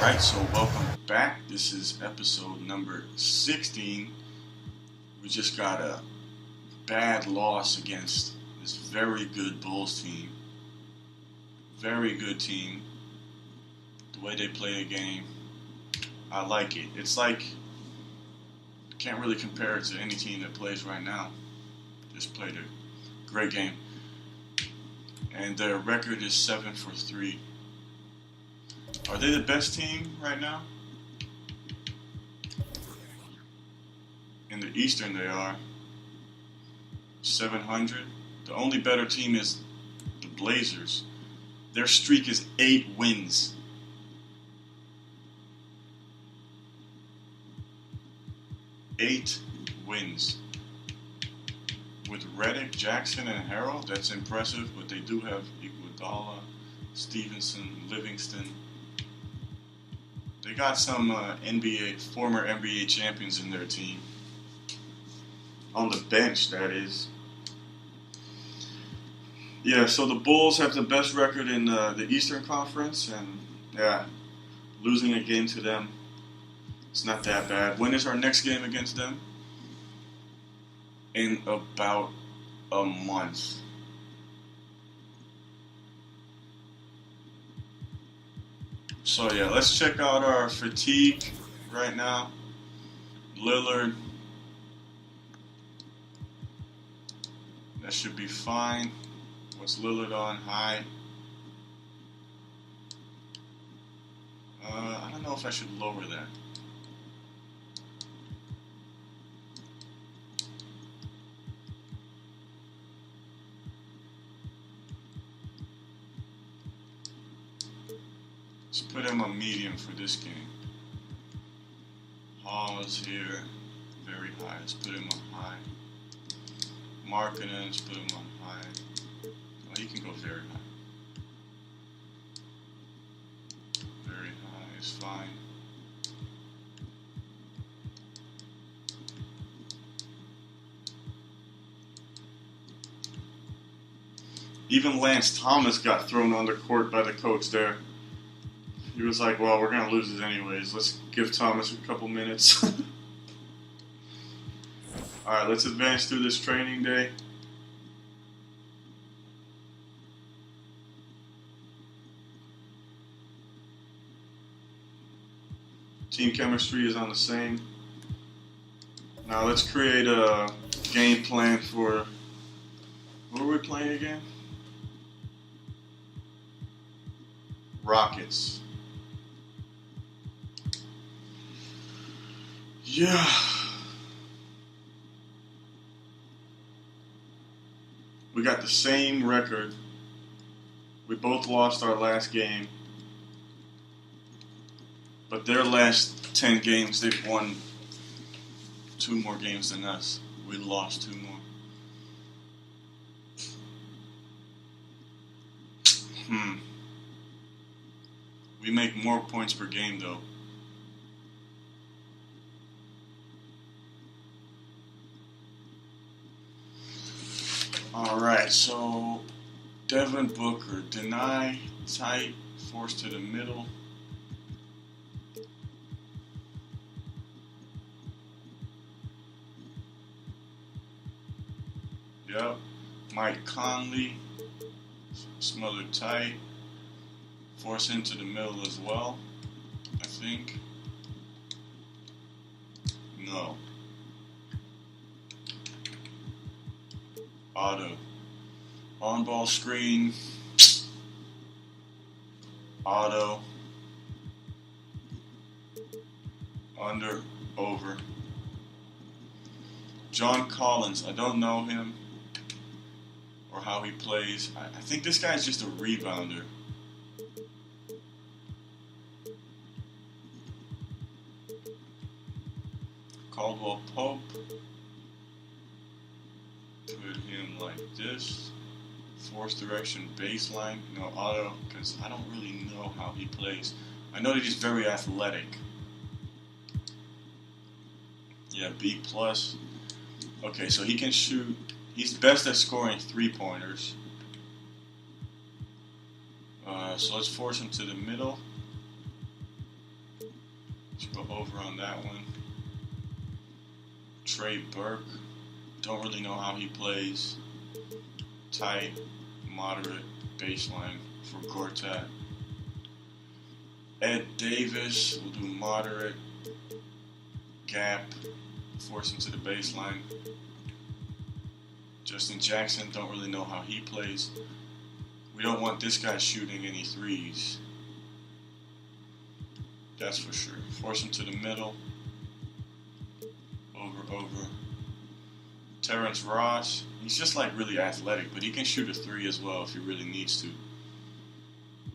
Alright, so welcome back. This is episode number 16. We just got a bad loss against this very good Bulls team. Very good team. The way they play a game, I like it. It's like, can't really compare it to any team that plays right now. Just played a great game. And their record is 7-3. Are they the best team right now? In the Eastern they are. 700. The only better team is the Blazers. Their streak is 8 wins. 8 wins. With Redick, Jackson, and Harrell, that's impressive, but they do have Iguodala, Stevenson, Livingston. They got some former NBA champions in their team. On the bench, that is. Yeah, so the Bulls have the best record in the Eastern Conference, and yeah, losing a game to them, it's not that bad. When is our next game against them? In about a month. So yeah, let's check out our fatigue right now. Lillard. That should be fine. What's Lillard on? High. I don't know if I should lower that. Let's put him on medium for this game. Hall is here, very high. Let's put him on high. Markkanen, let's put him on high. Oh, he can go very high. Very high is fine. Even Lance Thomas got thrown on the court by the coach there. He was like, well, we're going to lose this anyways. Let's give Thomas a couple minutes. Alright, let's advance through this training day. Team chemistry is on the same. Now let's create a game plan for... What are we playing again? Rockets. Yeah. We got the same record. We both lost our last game. But their last 10 games, they've won 2 more games than us. We lost 2 more. We make more points per game, though. Alright, so Devin Booker, deny, tight, force to the middle. Yep. Mike Conley, smothered tight, force into the middle as well, I think. No. Auto. On-ball screen. Auto. Under. Over. John Collins. I don't know him or how he plays. I think this guy's just a rebounder. Caldwell Pope. Put him like this. Force direction baseline. No, auto, because I don't really know how he plays. I know that he's very athletic. Yeah, B+. Okay, so he can shoot. He's best at scoring 3-pointers. So let's force him to the middle. over on that one. Trey Burke. Don't really know how he plays. Tight, moderate, baseline for Gortat. Ed Davis, we'll do moderate, gap, force him to the baseline. Justin Jackson, don't really know how he plays. We don't want this guy shooting any threes. That's for sure. Force him to the middle. Over. Terrence Ross, he's just like really athletic, but he can shoot a three as well if he really needs to.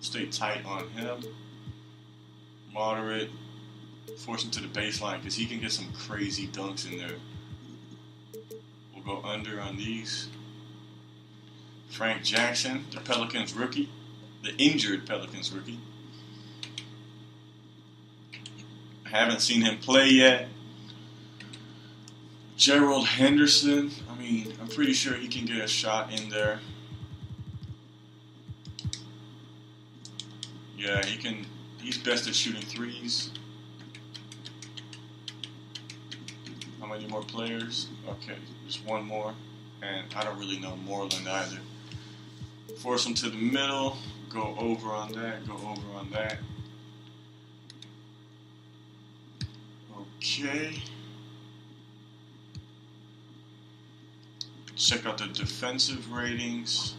Stay tight on him. Moderate. Force him to the baseline because he can get some crazy dunks in there. We'll go under on these. Frank Jackson, the Pelicans rookie. The injured Pelicans rookie. Haven't seen him play yet. Gerald Henderson, I mean, I'm pretty sure he can get a shot in there. Yeah, he can. He's best at shooting threes. How many more players? Okay, just one more. And I don't really know Moreland either. Force him to the middle. Go over on that. Go over on that. Okay. Check out the defensive ratings.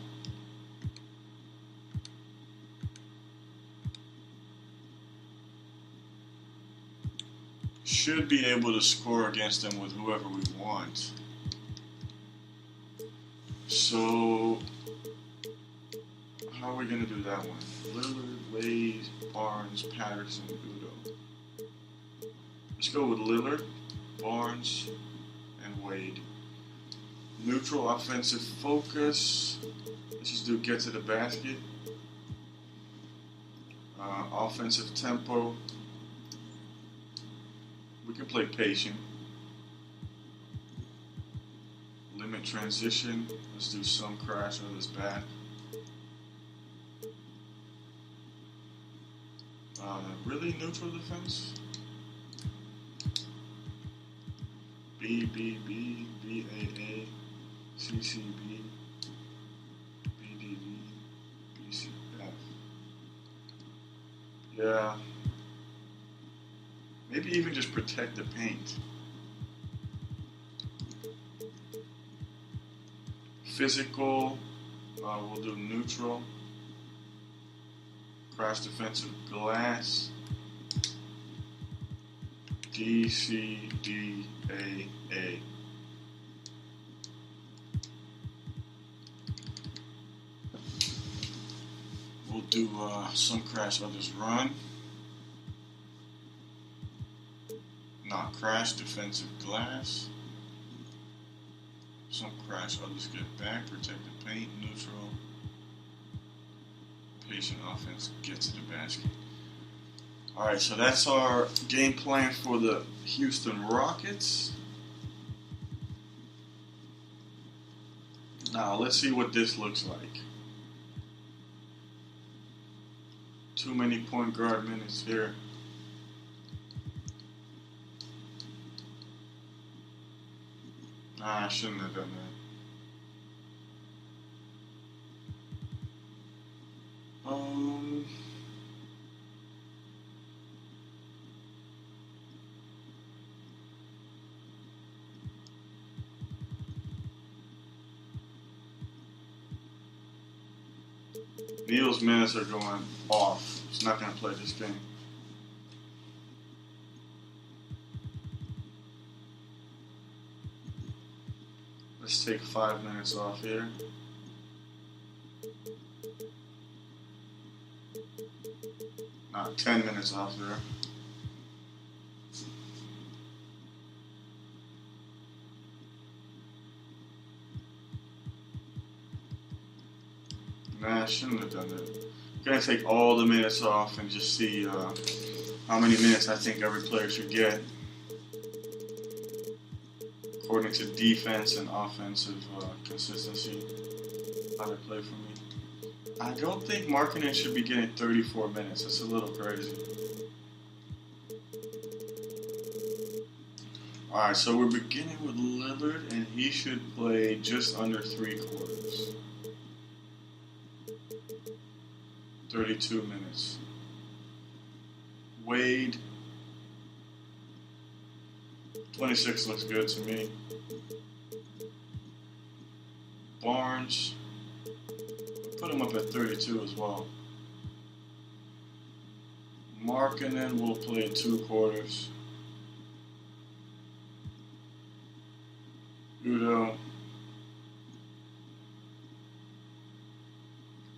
Should be able to score against them with whoever we want. So, how are we going to do that one? Lillard, Wade, Barnes, Patterson, Udo. Let's go with Lillard, Barnes, and Wade. Neutral offensive focus. Let's just do get to the basket. Offensive tempo. We can play patient. Limit transition. Let's do some crash, others back. Really neutral defense? B, B, B, B, A, A, C, C, B, B, D, D, B, C, F. Yeah. Maybe even just protect the paint. Physical, we'll do neutral. Crash defensive glass. D, C, D, A, A. We'll do some crash, others run. Not crash, defensive glass. Some crash, others get back, protect the paint, neutral. Patient offense, get to the basket. Alright, so that's our game plan for the Houston Rockets. Now, let's see what this looks like. Too many point guard minutes here. Nah, I shouldn't have done that. Neal's minutes are going off. He's not going to play this game. Let's take 5 minutes off here. Not 10 minutes off there. Nah, I shouldn't have done that. I'm going to take all the minutes off and just see how many minutes I think every player should get. According to defense and offensive consistency, how they play for me. I don't think Markkanen should be getting 34 minutes. That's a little crazy. Alright, so we're beginning with Lillard, and he should play just under 3 quarters. 32 minutes. Wade, 26 looks good to me. Barnes, put him up at 32 as well. Markkanen will play 2 quarters. Udo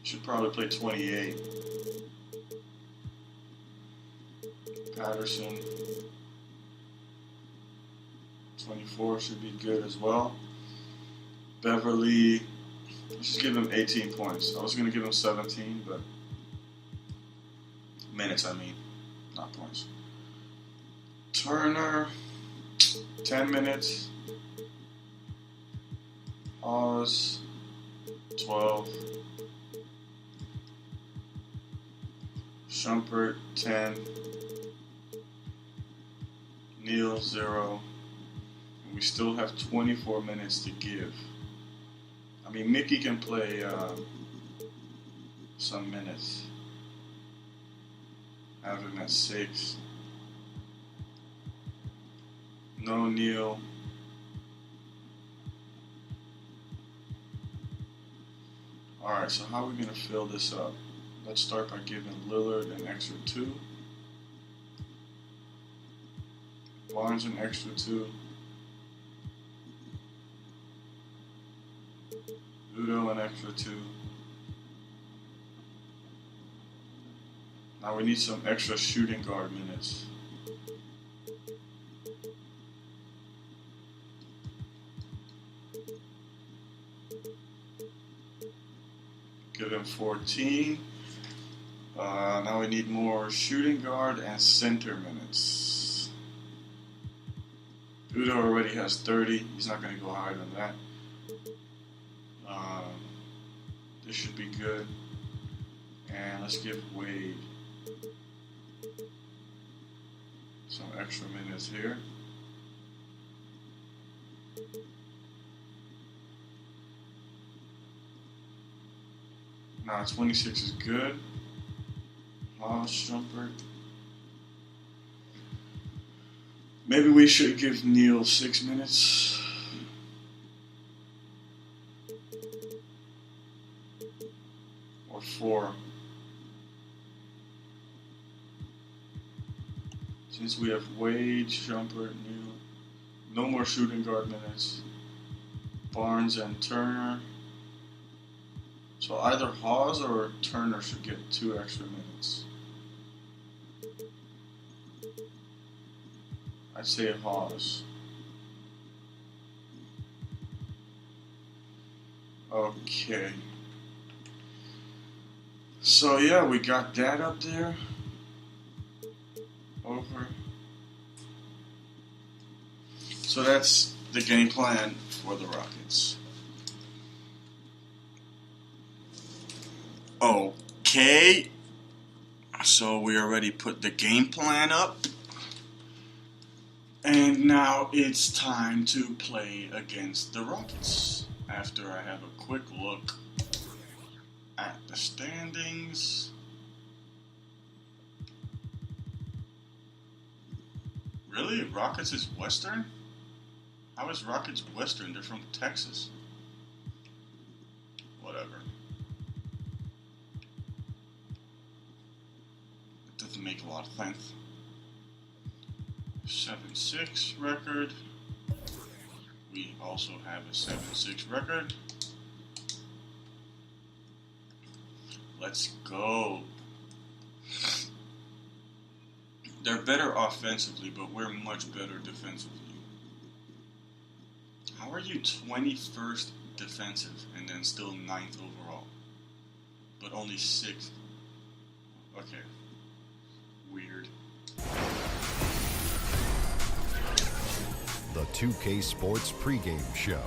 should probably play 28. Patterson, 24 should be good as well. Beverly, let's just give him 18 points. I was going to give him 17, but minutes, not points. Turner, 10 minutes. Oz, 12. Shumpert, 10. Neal, 0. And we still have 24 minutes to give. Mickey can play some minutes. Have him at 6. No Neal. Alright, so how are we going to fill this up? Let's start by giving Lillard an extra 2. Barnes an extra 2. Udo an extra 2. Now we need some extra shooting guard minutes. Give him 14. Now we need more shooting guard and center minutes. Udo already has 30. He's not going to go higher than that. This should be good. And let's give Wade some extra minutes here. Now 26 is good. Shumpert. Maybe we should give Neal 6 minutes. Or 4. Since we have Wade, Shumpert, Neal. No more shooting guard minutes. Barnes and Turner. So either Hawes or Turner should get 2 extra minutes. I'd say Hawes. Okay. So yeah, we got that up there. Over. So that's the game plan for the Rockets. Okay. So we already put the game plan up. And now it's time to play against the Rockets. After I have a quick look at the standings. Really? Rockets is Western? How is Rockets Western? They're from Texas. Whatever. It doesn't make a lot of sense. 7-6 record. We also have a 7-6 record. Let's go. They're better offensively, but we're much better defensively. How are you 21st defensive and then still 9th overall? But only 6th? Okay. Weird. The 2K Sports pregame show.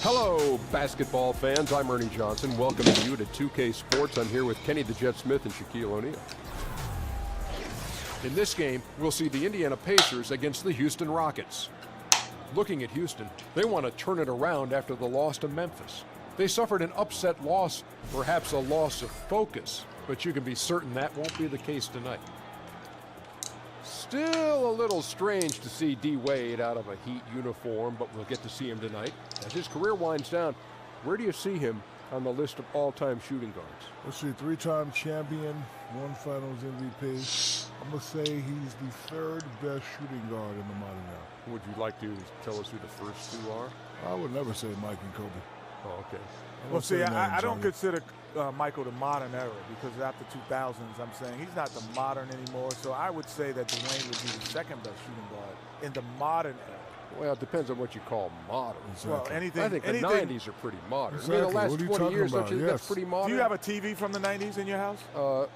Hello, basketball fans. I'm Ernie Johnson. Welcoming you to 2K Sports. I'm here with Kenny the Jet Smith and Shaquille O'Neal. In this game, we'll see the Indiana Pacers against the Houston Rockets. Looking at Houston, they want to turn it around after the loss to Memphis. They suffered an upset loss, perhaps a loss of focus, but you can be certain that won't be the case tonight. Still a little strange to see D. Wade out of a Heat uniform, but we'll get to see him tonight. As his career winds down, where do you see him on the list of all-time shooting guards? Let's see, 3-time champion, 1 Finals MVP. I'm going to say he's the 3rd best shooting guard in the modern era. Would you like to tell us who the first 2 are? I would never say Mike and Kobe. Oh, okay. Well, see, I don't consider Michael the modern era, because after 2000s, I'm saying he's not the modern anymore. So I would say that Dwayne would be the 2nd best shooting guard in the modern era. Well, it depends on what you call modern. Exactly. Well, anything. I think the 90s are pretty modern. Exactly. I mean, the last What are you 20 talking years, about? don't you think that's pretty modern? Do you have a TV from the 90s in your house?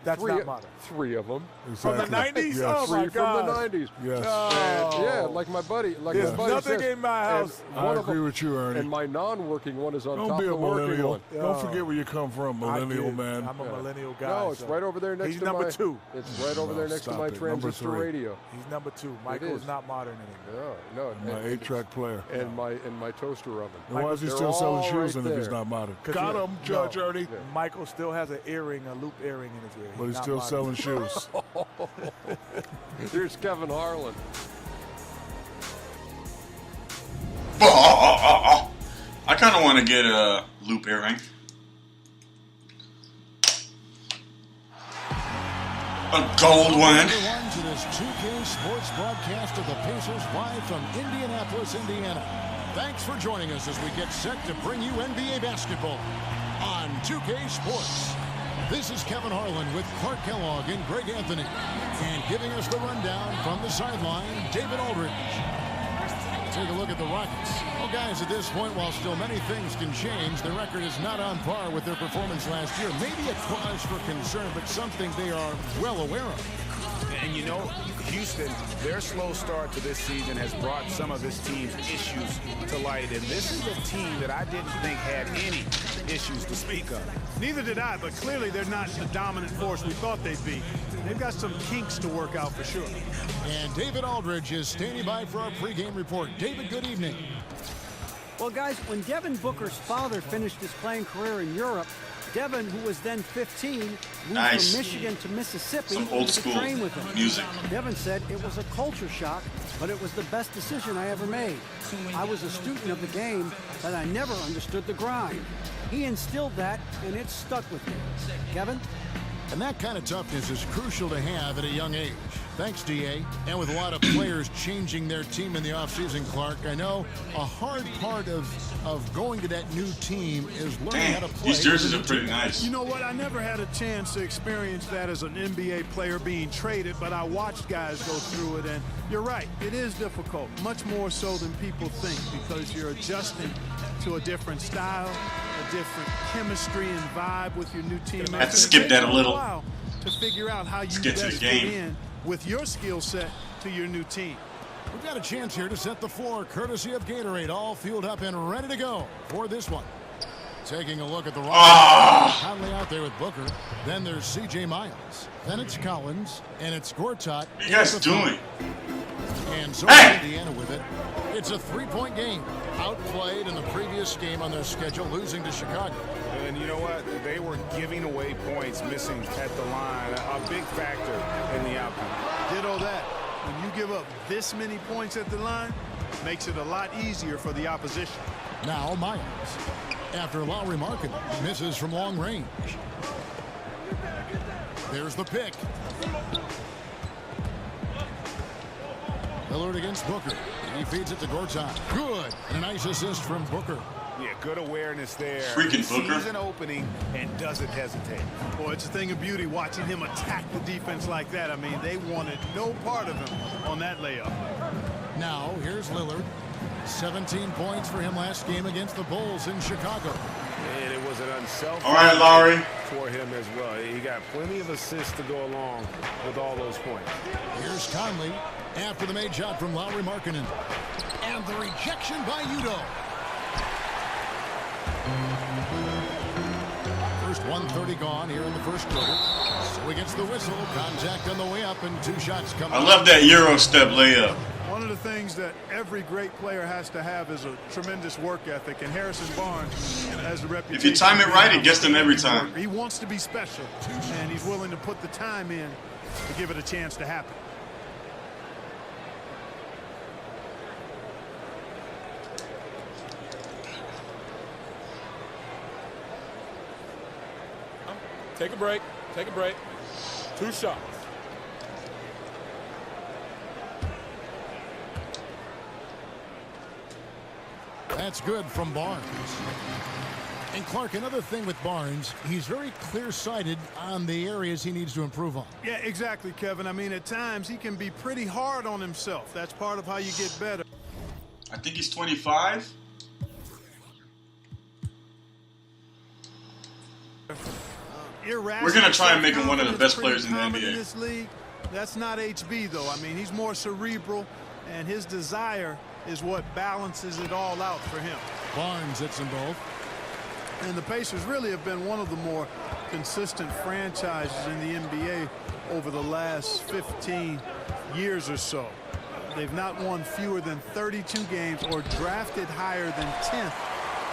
That's three, not modern. 3 of them. Exactly. From the 90s? Yes. Oh, my 3 from the God. 90s. Yes. Oh. Yeah, like my buddy. There's nothing says, in my house. and I one of agree them- with you, Ernie. And my non-working one is on Don't top be of a the working millennial. one. Don't forget where you come from, millennial I did. man. I'm a millennial guy. No, it's so right over there next he's to number my... 2. It's right over there next to stop my it. Number transistor 3. radio. He's number 2. Michael is. is not modern anymore. No. My 8-track player. And my toaster oven. And why is he They're still selling all shoes right then if he's there. not modern? 'Cause Got he- him, Judge no. Ernie. Michael still has an earring, a loop earring in his ear. But he's not still modern. selling shoes. Here's Kevin Harlan. I kind of want to get a loop earring. A gold one. Everyone to this 2K Sports broadcast of the Pacers live from Indianapolis, Indiana. Thanks for joining us as we get set to bring you NBA basketball on 2K Sports. This is Kevin Harlan with Clark Kellogg and Greg Anthony. And giving us the rundown from the sideline, David Aldridge. Take a look at the Rockets. Well, guys, at this point, while still many things can change, the record is not on par with their performance last year. Maybe a cause for concern, but something they are well aware of. And you know, Houston, their slow start to this season has brought some of this team's issues to light. And this is a team that I didn't think had any issues to speak of. Neither did I, but clearly they're not the dominant force we thought they'd be. They've got some kinks to work out for sure. And David Aldridge is standing by for our pregame report. David, good evening. Well, guys, when Devin Booker's father finished his playing career in Europe, Devin, who was then 15, moved Nice. from Michigan to Mississippi Some old to school train with him. music. Devin said it was a culture shock, but it was the best decision I ever made. I was a student of the game, but I never understood the grind. He instilled that, and it stuck with me. Kevin? And that kind of toughness is crucial to have at a young age. Thanks, D.A. And with a lot of players changing their team in the offseason, Clark, I know a hard part of going to that new team is learning how to Damn, play. these jerseys with are a pretty team. nice. You know what? I never had a chance to experience that as an NBA player being traded, but I watched guys go through it, and you're right. It is difficult, much more so than people think, because you're adjusting to a different style, a different chemistry and vibe with your new teammates. I have to skip that a little. While to figure out how you get to the best game. fit in with your skill set to your new team. We've got a chance here to set the floor, courtesy of Gatorade, all fueled up and ready to go for this one. Taking a look at the Rockets. Conley out there with Booker. Then there's C.J. Miles. Then it's Collins. And it's Gortat. What are you guys doing? And so Hey! Indiana with it. It's a three-point game. Outplayed in the previous game on their schedule, losing to Chicago. And you know what? They were giving away points, missing at the line. A big factor in the outcome. Ditto that. When you give up this many points at the line, makes it a lot easier for the opposition. Now Miles. After Lowry Markkanen misses from long range. There's the pick. Lillard against Booker. He feeds it to Gortat. Good. And a nice assist from Booker. Yeah, good awareness there. Freaking Booker. Sees an opening and doesn't hesitate. Boy, it's a thing of beauty watching him attack the defense like that. I mean, they wanted no part of him on that layup. Now, here's Lillard. 17 points for him last game against the Bulls in Chicago. And it was an unselfish All right, Lowry. for him as well. He got plenty of assists to go along with all those points. Here's Conley after the made shot from Lowry Markkanen. And the rejection by Udo. First 1:30 gone here in the first quarter. So he gets the whistle. Contact on the way up and 2 shots coming. I love that Euro step layup. One of the things that every great player has to have is a tremendous work ethic, and Harrison Barnes has the reputation. If you time it right, it gets them every time. He wants to be special, and he's willing to put the time in to give it a chance to happen. Take a break. Take a break. 2 shots. That's good from Barnes. And Clark, another thing with Barnes, he's very clear-sighted on the areas he needs to improve on. Yeah, exactly, Kevin. I mean, at times he can be pretty hard on himself. That's part of how you get better. I think he's 25. We're going to try and make him one of the best players in the NBA. In this league. That's not HB, though. I mean, he's more cerebral, and his desire is what balances it all out for him. Barnes hits them both. And the Pacers really have been one of the more consistent franchises in the NBA over the last 15 years or so. They've not won fewer than 32 games or drafted higher than 10th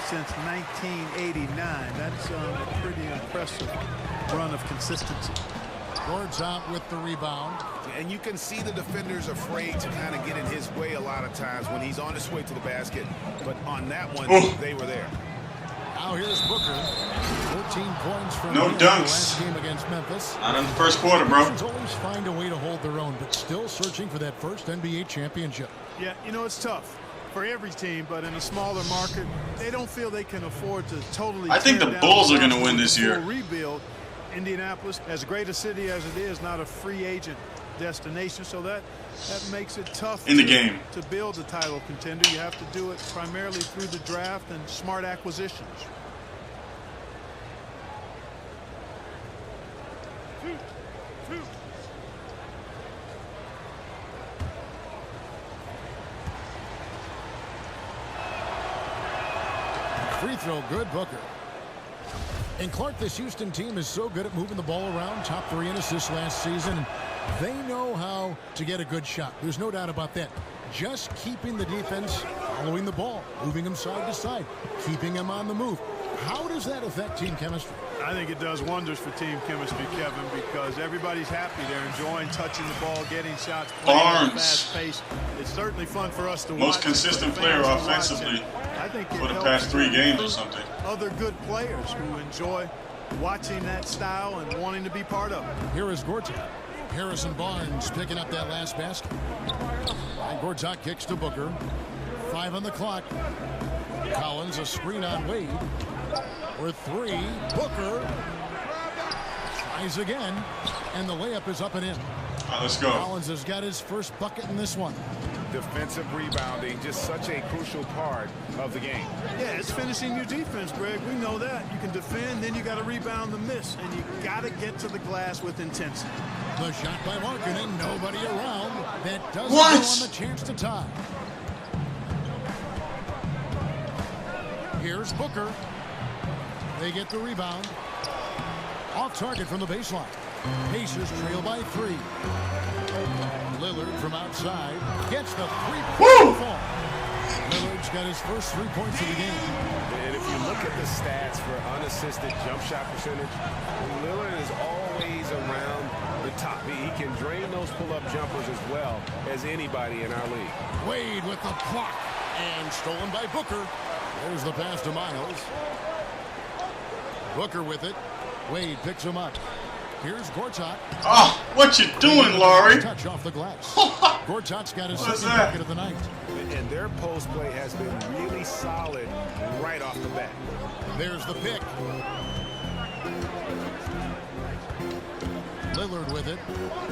since 1989. That's a pretty impressive run of consistency. Gord's out with the rebound. And you can see the defenders afraid to kind of get in his way a lot of times when he's on his way to the basket. But on that one, they were there. Now here's Booker. 14 points from no the dunks. last game against Memphis. Not in the first quarter, bro. They always find a way to hold their own, but still searching for that first NBA championship. Yeah, you know, it's tough for every team, but in a smaller market, they don't feel they can afford to totally. I think the Bulls are going to win this year. Rebuild. Indianapolis, as great a city as it is, not a free agent destination, so that makes it tough in the game to build a title contender. You have to do it primarily through the draft and smart acquisitions. Free throw good, Booker. And Clark, this Houston team is so good at moving the ball around, top 3 in assists last season. They know how to get a good shot. There's no doubt about that. Just keeping the defense following the ball, moving them side to side, keeping them on the move. How does that affect team chemistry? I think it does wonders for team chemistry, Kevin, because everybody's happy. They're enjoying touching the ball, getting shots, playing at a fast pace. It's certainly fun for us to watch. Most consistent player offensively for the past 3 games or something. Other good players who enjoy watching that style and wanting to be part of it. Here is Gortat. Harrison Barnes picking up that last basket. And Gortat kicks to Booker. 5 on the clock. Collins, a screen on Wade. For 3, Booker tries again, and the layup is up and in. Let's go. Collins has got his first bucket in this one. Defensive rebounding, just such a crucial part of the game. Yeah, it's finishing your defense, Greg. We know that. You can defend, then you got to rebound the miss, and you got to get to the glass with intensity. The shot by Markkanen, nobody around. That doesn't go on the chance to tie. Here's Booker. They get the rebound. Off target from the baseline. Pacers trail by 3. Lillard from outside gets the 3-point fall. Lillard's got his first 3 points of the game. And if you look at the stats for unassisted jump shot percentage, Lillard is always around the top. He can drain those pull-up jumpers as well as anybody in our league. Wade with the block and stolen by Booker. There's the pass to Miles. Booker with it. Wade picks him up. Here's Gortat. Oh, what you doing, Laurie? Touch off the glass. Gortat's got his second bucket of the night. And their post play has been really solid right off the bat. There's the pick. Lillard with it.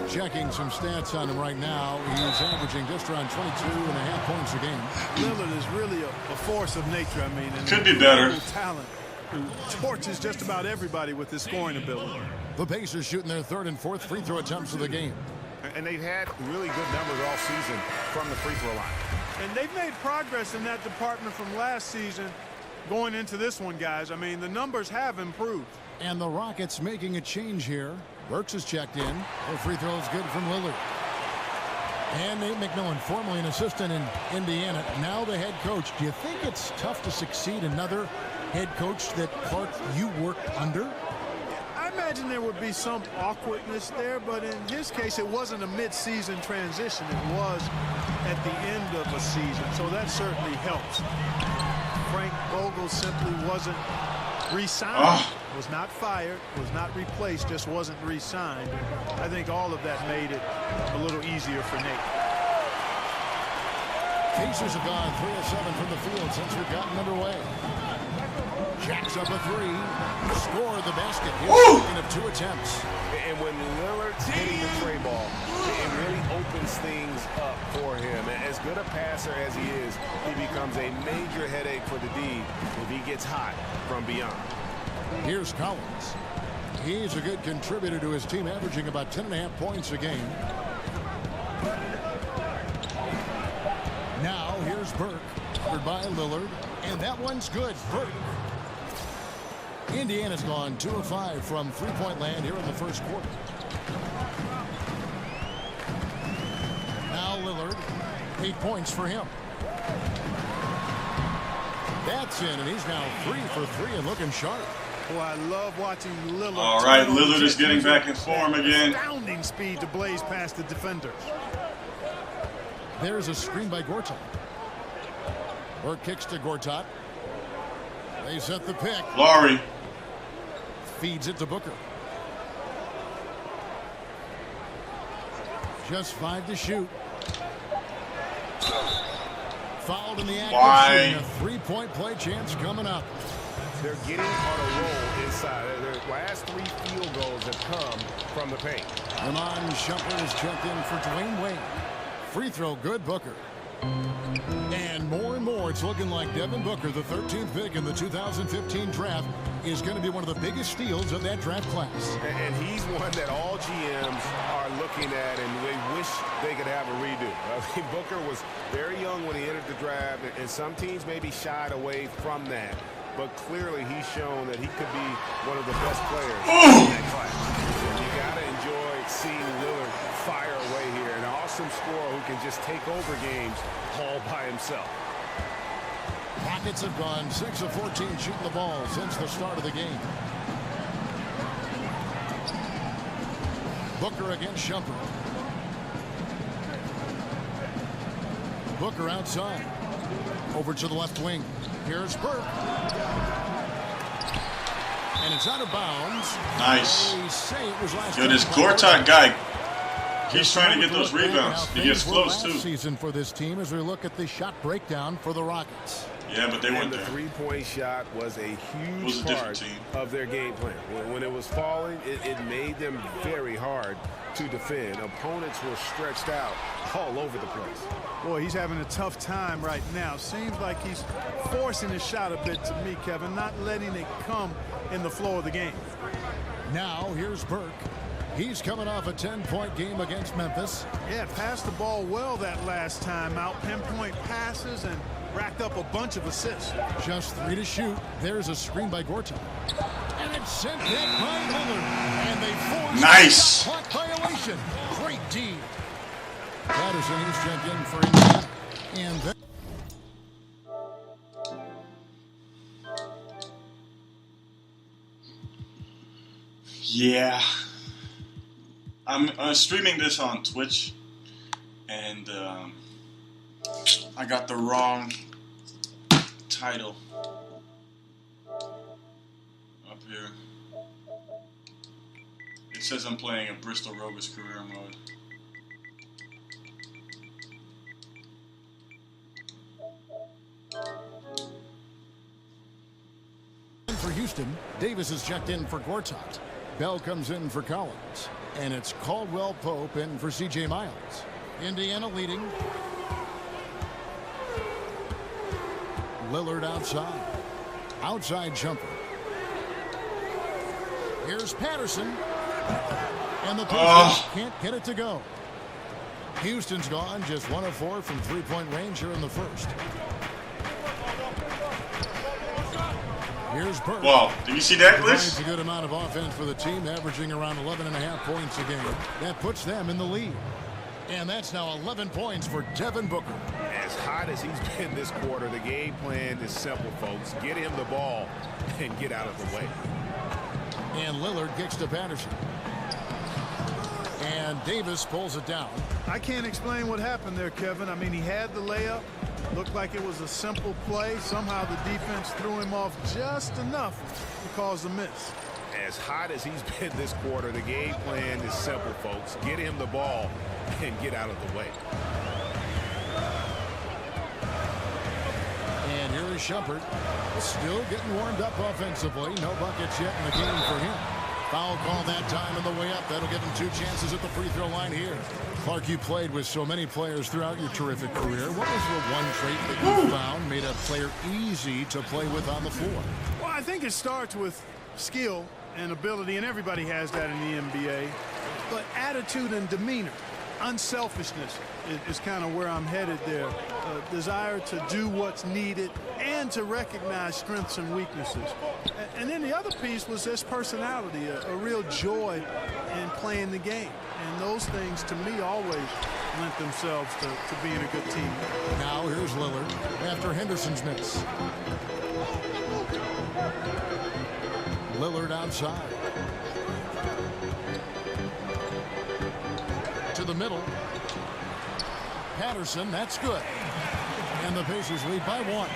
Checking some stats on him right now. He's averaging just around 22.5 points a game. Lillard is really a force of nature. I mean, could be better. Talent who torches just about everybody with his scoring ability. The Pacers shooting their 3rd and 4th free throw attempts of the game. And they've had really good numbers all season from the free throw line. And they've made progress in that department from last season, going into this one, guys. I mean, the numbers have improved. And the Rockets making a change here. Burks is checked in. The free throw is good from Lillard. And Nate McMillan, formerly an assistant in Indiana, now the head coach. Do you think it's tough to succeed another head coach that, Clark, you worked under? I imagine there would be some awkwardness there, but in his case, it wasn't a mid-season transition. It was at the end of a season, so that certainly helps. Frank Vogel simply wasn't re-signed. Was not fired, was not replaced, just wasn't re-signed. I think all of that made it a little easier for Nate. Pacers have gone 3 of 7 from the field since we've gotten underway. Jacks up a three, scored the basket. Here's second of 2 attempts. And when Lillard's hitting the tray ball, it really opens things up for him. As good a passer as he is, he becomes a major headache for the D if he gets hot from beyond. Here's Collins. He's a good contributor to his team, averaging about 10.5 points a game. Now here's Burke, covered by Lillard, and that one's good. Burke. Indiana's gone 2 of 5 from three-point land here in the first quarter. Now Lillard, 8 points for him. That's in, and he's now 3 for 3 and looking sharp. Boy, I love watching Lillard. All right, Lillard is getting back in form again. Astounding speed to blaze past the defenders. There's a screen by Gortat. Burke kicks to Gortat. They set the pick. Lowry. Feeds it to Booker. Just 5 to shoot. Fouled in the act. Why? A three-point play chance coming up. They're getting on a roll inside. Their last 3 field goals have come from the paint. Ramon Shumpert is checked in for Dwayne Wade. Free throw good, Booker. And more, it's looking like Devin Booker, the 13th pick in the 2015 draft, is going to be one of the biggest steals of that draft class. And he's one that all GMs are looking at, and they wish they could have a redo. I mean, Booker was very young when he entered the draft, and some teams maybe shied away from that. But clearly he's shown that he could be one of the best players in that class. And you got to enjoy seeing Lillard fire away here. An awesome scorer who can just take over games all by himself. Rockets have gone 6 of 14 shooting the ball since the start of the game. Booker against Shumpert. Booker outside. Over to the left wing. Here's Burke. And it's out of bounds. Nice. They say it was last Yo, this Gortat guy, he's trying to get those rebounds. He gets close, too. Season for this team as we look at the shot breakdown for the Rockets. Yeah, but they weren't the there. three-point shot was a huge part of their game plan. When it was falling, it made them very hard to defend. Opponents were stretched out all over the place. Boy, he's having a tough time right now. Seems like he's forcing his shot a bit to me, Kevin, not letting it come in the flow of the game. Now here's Burke. He's coming off a 10-point game against Memphis. Yeah, passed the ball well that last time out. Pinpoint passes and racked up a bunch of assists. Just 3 to shoot. There's a screen by Gortat. And it's sent back by Lillard. And they force nice clock violation. Great D. Patterson, he's checked in for Indiana. And then yeah. I'm streaming this on Twitch, and I got the wrong title up here. It says I'm playing a Bristol Rovers career mode. for Houston, Davis is checked in for Gortat. Bell comes in for Collins. And it's Caldwell Pope in for C.J. Miles. Indiana leading. Lillard outside. Outside jumper. Here's Patterson. And the Pacers can't get it to go. Houston's gone just 1 of 4 from three-point range here in the first. Here's Burke. Wow, did you see that, Liz? It's a good amount of offense for the team, averaging around 11.5 points a game. That puts them in the lead. And that's now 11 points for Devin Booker. As hot as he's been this quarter, the game plan is simple, folks. Get him the ball and get out of the way. And Lillard kicks to Patterson. And Davis pulls it down. I can't explain what happened there, Kevin. I mean, he had the layup. Looked like it was a simple play. Somehow the defense threw him off just enough to cause a miss. As hot as he's been this quarter, the game plan is simple, folks. Get him the ball and get out of the way. And here is Shumpert, still getting warmed up offensively. No buckets yet in the game for him. Foul call that time on the way up. That'll give him 2 chances at the free throw line here. Clark, you played with so many players throughout your terrific career. What was the one trait that you found made a player easy to play with on the floor? Well, I think it starts with skill and ability, and everybody has that in the NBA. But attitude and demeanor, unselfishness is kind of where I'm headed there. Desire to do what's needed and to recognize strengths and weaknesses. And then the other piece was his personality, a real joy in playing the game. And those things, to me, always lent themselves to being a good team. Now here's Lillard after Henderson's miss. Lillard outside. To the middle. Patterson, that's good. And the Pacers lead by 1.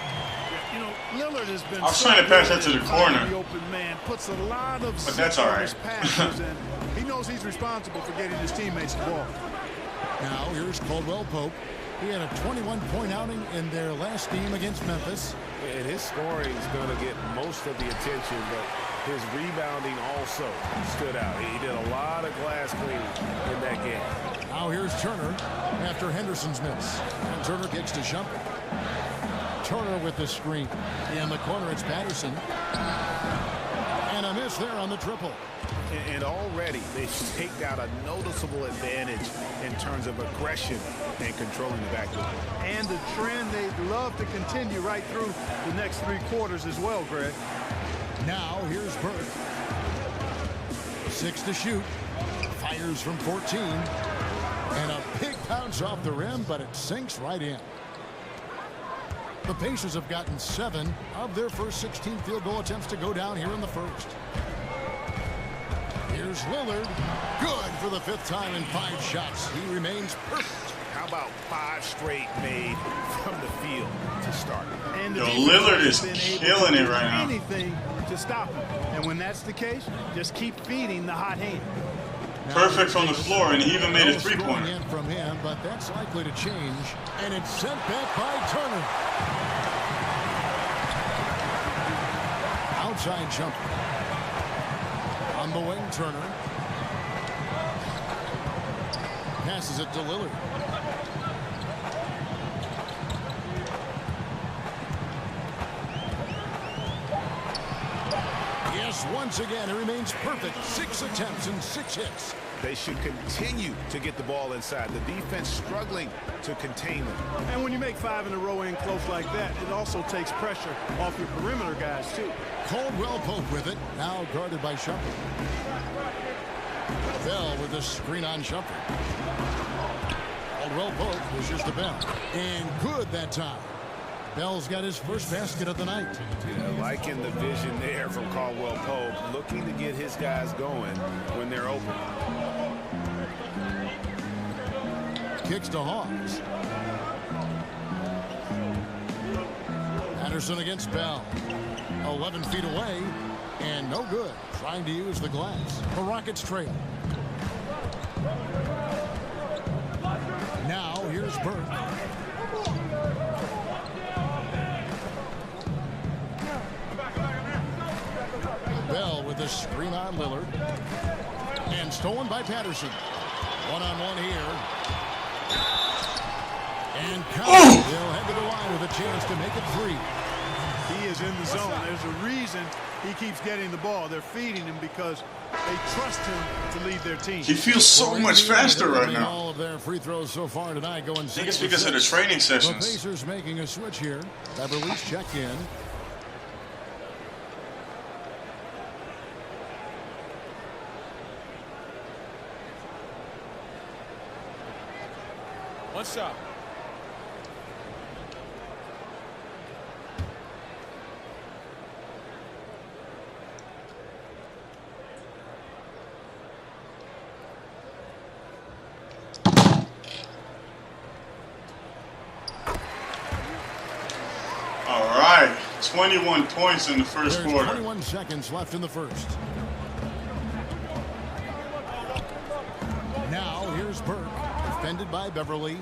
You know, Lillard has been. I was trying to pass that to the corner. The open man puts a lot of but that's all right. passes, and he knows he's responsible for getting his teammates the ball. Now here's Caldwell Pope. He had a 21-point outing in their last game against Memphis. And his scoring is going to get most of the attention, but his rebounding also stood out. He did a lot of glass cleaning in that game. Now here's Turner after Henderson's miss. And Turner kicks to Shumpert. Turner with the screen. In the corner, it's Patterson. And a miss there on the triple. And already they've taken out a noticeable advantage in terms of aggression and controlling the backcourt. And the trend they'd love to continue right through the next 3 quarters as well, Greg. Now here's Burke. 6 to shoot. Fires from 14. And a big bounce off the rim, but it sinks right in. The Pacers have gotten 7 of their first 16 field goal attempts to go down here in the first. Here's Lillard. Good for the 5th time in 5 shots. He remains perfect. How about 5 straight made from the field to start? And Lillard is killing it right now. Anything to stop him. And when that's the case, just keep feeding the hot hand. Perfect from the floor, and he even made a 3-pointer. In from him, but that's likely to change. And it's sent back by Turner. Outside jumper. On the wing, Turner. Passes it to Lillard. Yes, once again, it remains perfect. 6 attempts and 6 hits. They should continue to get the ball inside. The defense struggling to contain them. And when you make 5 in a row in close like that, it also takes pressure off your perimeter guys, too. Caldwell Pope with it. Now guarded by Shumpert. Bell with the screen on Shumpert. Caldwell Pope pushes to Bell. And good that time. Bell's got his first basket of the night. Yeah, liking the vision there from Caldwell Pope, looking to get his guys going when they're open. Kicks to Hawks. Patterson against Bell. 11 feet away, and no good. Trying to use the glass. The Rockets trail. Now here's Burke. Bell with the screen on Lillard. And stolen by Patterson. One-on-one here. And they'll head to the line with a chance to make it 3. He is in the zone. There's a reason he keeps getting the ball. They're feeding him because they trust him to lead their team. He feels so much faster right now. All of their free throws so far tonight going 6 I think it's because of the training The sessions. Pacers making a switch here. Beverly's checked in. One shot. All right, 21 points in the first quarter. 21 seconds left in the first. Now here's Burke, defended by Beverly.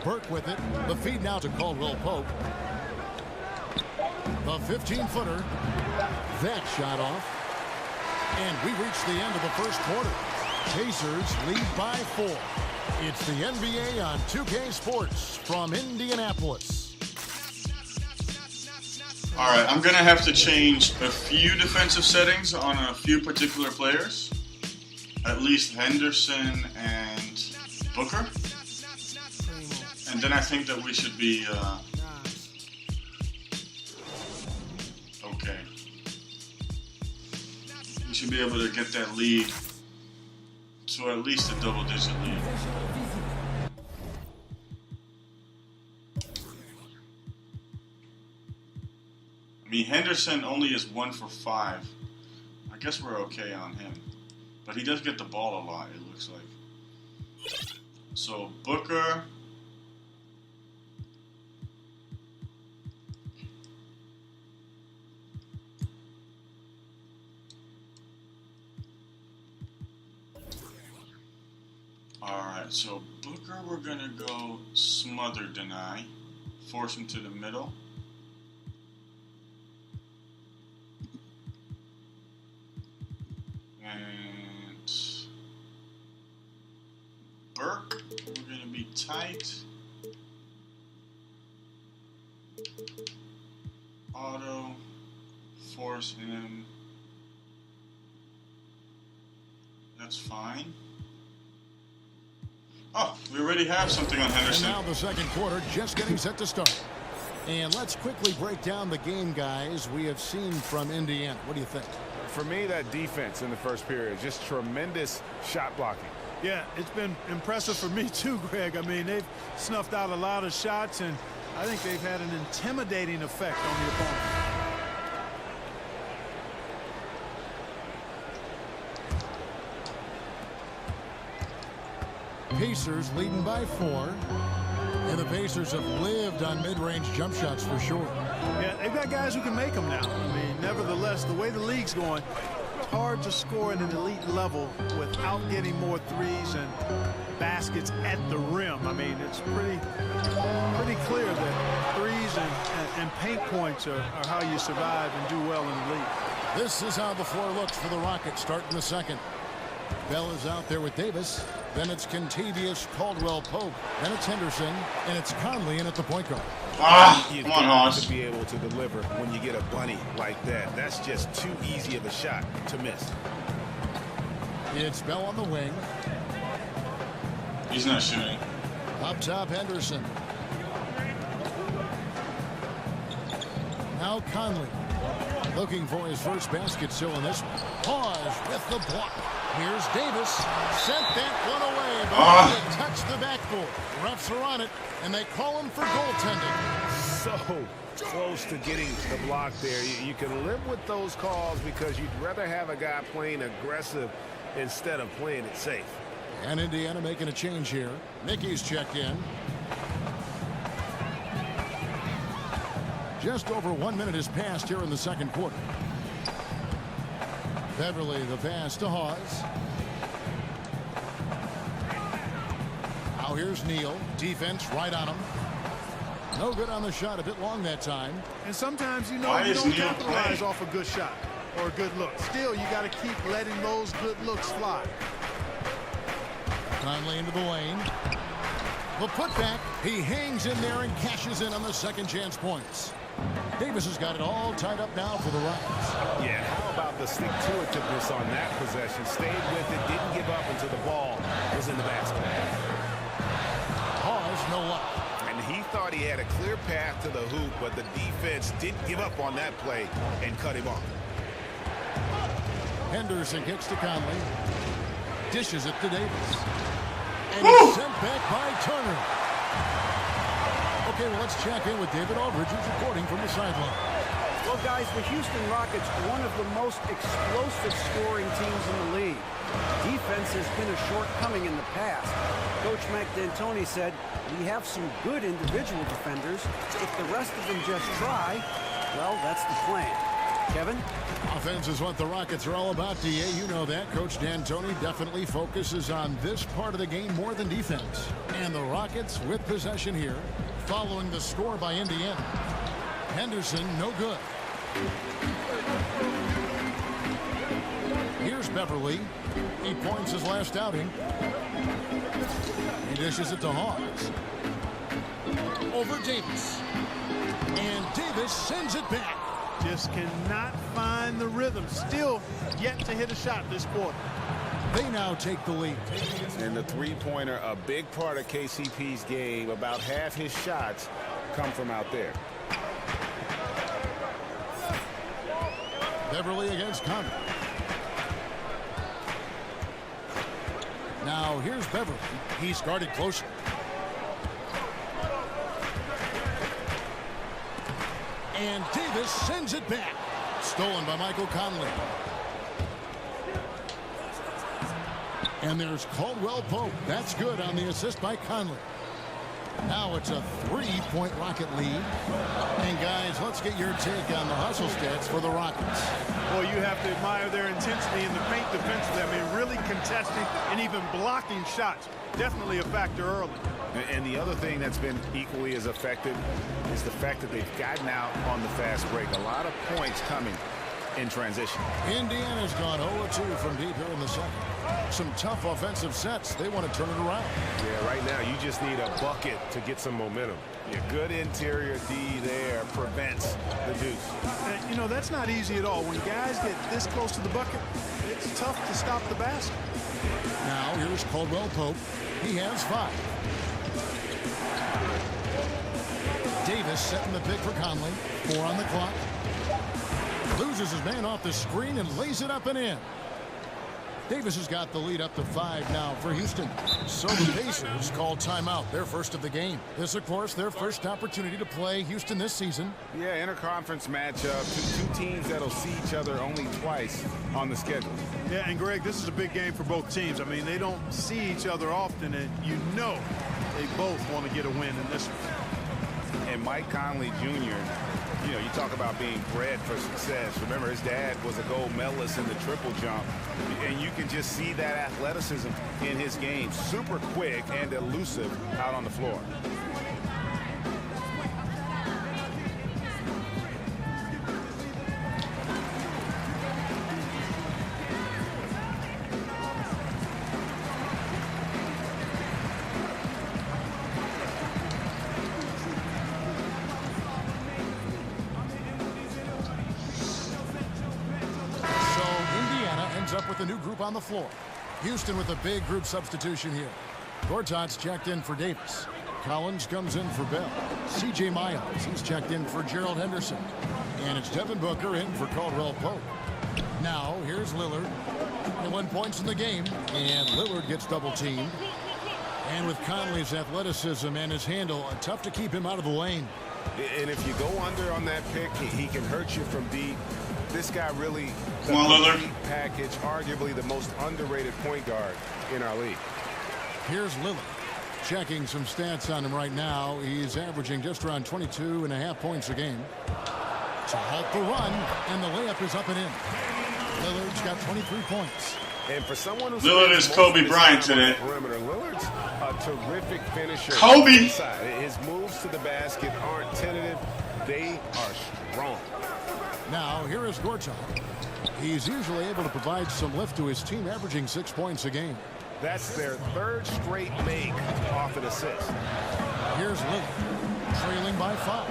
Burke with it. The feed now to Caldwell Pope. The 15-footer. That shot off. And we reach the end of the first quarter. Pacers lead by 4. It's the NBA on 2K Sports from Indianapolis. All right, I'm going to have to change a few defensive settings on a few particular players. At least Henderson and Booker. And then I think that we should be okay. We should be able to get that lead to at least a double-digit lead. I mean, Henderson only is 1 for 5. I guess we're okay on him. But he does get the ball a lot, it looks like. So, Booker. Alright, so Booker, we're going to go smother deny. Force him to the middle. And Burke, we're going to be tight. Auto, force him. That's fine. Oh, we already have something on Henderson. And now the second quarter just getting set to start. And let's quickly break down the game, guys, we have seen from Indiana. What do you think? For me, that defense in the first period, just tremendous shot blocking. Yeah, it's been impressive for me too, Greg. I mean, they've snuffed out a lot of shots, and I think they've had an intimidating effect on the opponent. Pacers leading by 4. And the Pacers have lived on mid-range jump shots for sure. Yeah, they've got guys who can make them now. I mean, nevertheless, the way the league's going, it's hard to score at an elite level without getting more threes and baskets at the rim. I mean, it's pretty clear that threes and paint points are how you survive and do well in the league. This is how the floor looks for the Rockets starting the second. Bell is out there with Davis. Then it's Contavious Caldwell-Pope. Then it's Henderson. And it's Conley in at the point guard. Come on, Hoss. To be able to deliver when you get a bunny like that. That's just too easy of a shot to miss. It's Bell on the wing. He's not shooting. Up top, Henderson. Now Conley. Looking for his first basket still in this one. Pause with the block. Here's Davis. Sent that one away, but he touched the backboard. Refs are on it, and they call him for goaltending. So close to getting the block there. You can live with those calls because you'd rather have a guy playing aggressive instead of playing it safe. And Indiana making a change here. Mickey's checked in. Just over 1 minute has passed here in the second quarter. Beverly the pass to Hawes. Now here's Neal. Defense right on him. No good on the shot. A bit long that time. And sometimes, you don't capitalize off a good shot or a good look. Still, you got to keep letting those good looks fly. Conley into the lane. The putback. He hangs in there and cashes in on the second chance points. Davis has got it all tied up now for the Rockets. Yeah, how about the stick-to-itiveness on that possession? Stayed with it, didn't give up until the ball was in the basket. Pause, no luck. And he thought he had a clear path to the hoop, but the defense didn't give up on that play and cut him off. Henderson kicks to Conley. Dishes it to Davis. And it's sent back by Turner. Okay, well, let's check in with David Aldridge, who's reporting from the sideline. Well, guys, the Houston Rockets, one of the most explosive scoring teams in the league. Defense has been a shortcoming in the past. Coach Mike D'Antoni said, we have some good individual defenders. If the rest of them just try, well, that's the plan. Kevin? Offense is what the Rockets are all about, D.A. You know that. Coach D'Antoni definitely focuses on this part of the game more than defense. And the Rockets with possession here, following the score by Indiana. Henderson, no good. Here's Beverly. He points his last outing. He dishes it to Hawks. Over Davis. And Davis sends it back. Just cannot find the rhythm. Still yet to hit a shot this quarter. They now take the lead. And the three-pointer, a big part of KCP's game. About half his shots come from out there. Beverly against Conner. Now here's Beverly. He's guarded closer. And Davis sends it back. Stolen by Michael Conley. And there's Caldwell Pope. That's good on the assist by Conley. Now it's a 3-point Rocket lead. And guys, let's get your take on the hustle stats for the Rockets. Well, you have to admire their intensity in the paint defensively. I mean, really contesting and even blocking shots. Definitely a factor early. And the other thing that's been equally as effective is the fact that they've gotten out on the fast break. A lot of points coming in transition. Indiana's gone 0-2 from deep here in the second. Some tough offensive sets. They want to turn it around. Yeah, right now you just need a bucket to get some momentum. Yeah, good interior D there prevents the deuce. And, you know, that's not easy at all. When guys get this close to the bucket, it's tough to stop the basket. Now here's Caldwell Pope. He has 5. Davis setting the pick for Conley. 4 on the clock. Loses his man off the screen and lays it up and in. Davis has got the lead up to 5 now for Houston. So the Pacers call timeout, their first of the game. This, of course, their first opportunity to play Houston this season. Yeah, interconference matchup. Two teams that'll see each other only twice on the schedule. Yeah, and Greg, this is a big game for both teams. I mean, they don't see each other often, and you know they both want to get a win in this one. And Mike Conley Jr., you know, you talk about being bred for success. Remember, his dad was a gold medalist in the triple jump. And you can just see that athleticism in his game. Super quick and elusive out on the floor. Up with a new group on the floor. Houston with a big group substitution here. Gortat's checked in for Davis. Collins comes in for Bell. C.J. Miles, he's checked in for Gerald Henderson. And it's Devin Booker in for Caldwell Pope. Now, here's Lillard. 1 points in the game, and Lillard gets double-teamed. And with Conley's athleticism and his handle, tough to keep him out of the lane. And if you go under on that pick, he can hurt you from deep. This guy really, come on, Lillard. Package, arguably the most underrated point guard in our league. Here's Lillard. Checking some stats on him right now. He's averaging just around 22.5 points a game. To halt the run, and the layup is up and in. Lillard's got 23 points. And for someone who's Lillard is Kobe Bryant today. Perimeter, Lillard's a terrific finisher. Kobe. His moves to the basket aren't tentative; they are strong. Now, here is Gortat. He's usually able to provide some lift to his team, averaging 6 points a game. That's their 3rd straight make off an assist. Here's Lillard, trailing by 5.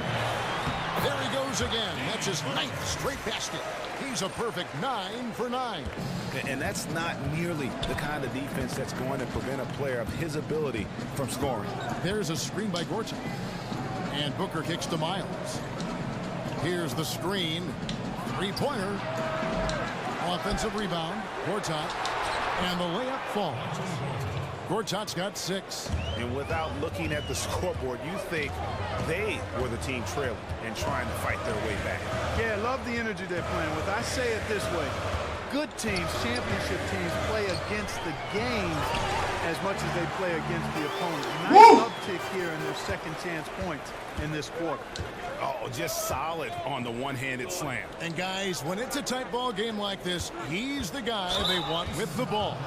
There he goes again. That's his 9th straight basket. He's a perfect 9 for 9. And that's not nearly the kind of defense that's going to prevent a player of his ability from scoring. There's a screen by Gortat. And Booker kicks to Miles. Here's the screen. 3-pointer. Offensive rebound. Gortat. And the layup falls. Gortat's got 6. And without looking at the scoreboard, you think they were the team trailing and trying to fight their way back. Yeah, I love the energy they're playing with. I say it this way. Good teams, championship teams, play against the game as much as they play against the opponent. Nice uptick here in their second chance points in this quarter. Oh, just solid on the one-handed slam. And guys, when it's a tight ball game like this, he's the guy they want with the ball.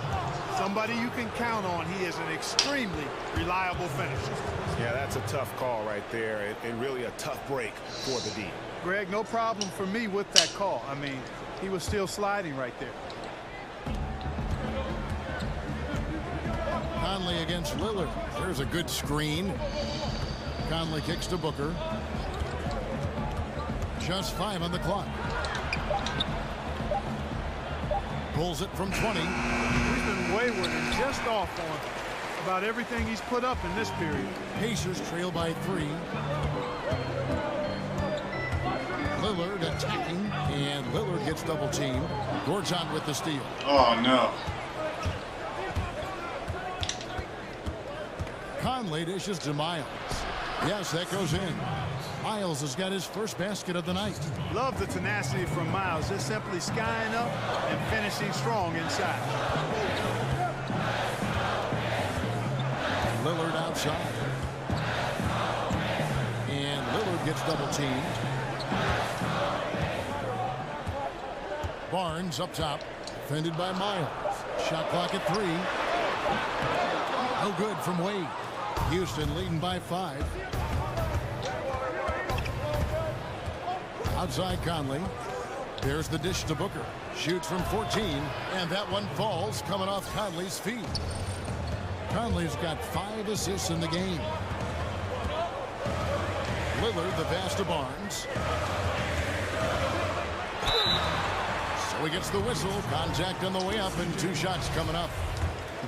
Somebody you can count on. He is an extremely reliable finisher. Yeah, that's a tough call right there, and really a tough break for the D. Greg, no problem for me with that call. I mean, he was still sliding right there. Conley against Lillard. There's a good screen. Conley kicks to Booker. Just 5 on the clock. Pulls it from 20. He's been wayward and just off on about everything he's put up in this period. Pacers trail by 3. Lillard attacking, and Lillard gets double teamed. Gortat with the steal. Oh, no. Conley dishes to Miles. Yes, that goes in. Miles has got his first basket of the night. Love the tenacity from Miles. Just simply skying up and finishing strong inside. Lillard outside. And Lillard gets double teamed. Barnes up top. Defended by Miles. Shot clock at 3. No good from Wade. Houston leading by 5. Outside Conley. There's the dish to Booker. Shoots from 14, and that one falls coming off Conley's feet. Conley's got 5 assists in the game. Lillard the pass to Barnes. So he gets the whistle. Contact on the way up, and 2 shots coming up.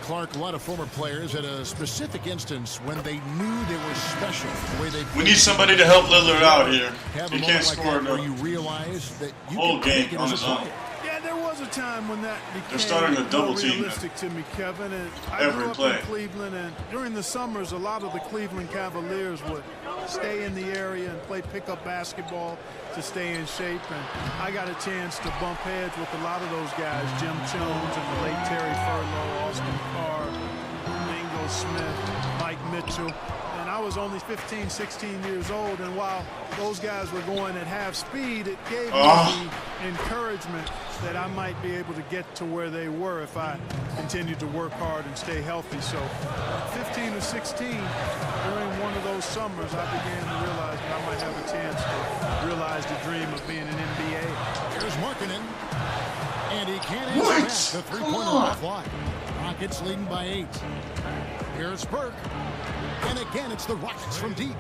Clark, a lot of former players had a specific instance when they knew they were special. The way they We need somebody to help Lillard out here. He can't like score where you realize that you whole can game take it on as his a own. player. Yeah, there was a time when that became starting to double more team realistic to me, Kevin. And I every grew up play. in Cleveland, and during the summers, a lot of the Cleveland Cavaliers would stay in the area and play pickup basketball to stay in shape. And I got a chance to bump heads with a lot of those guys, Jim Jones and the late Terry Furlow, Austin Carr, Mingo Smith, Mike Mitchell. And I was only 15, 16 years old, and while those guys were going at half speed, it gave me the encouragement that I might be able to get to where they were if I continued to work hard and stay healthy. So 15 or 16, during one of those summers, I began to realize that I might have a chance to realize the dream of being an NBA. Here's Markkanen, and he can't answer back. The three-pointer offline. Rockets leading by 8. Here's Burke. And again, it's the Rockets from deep.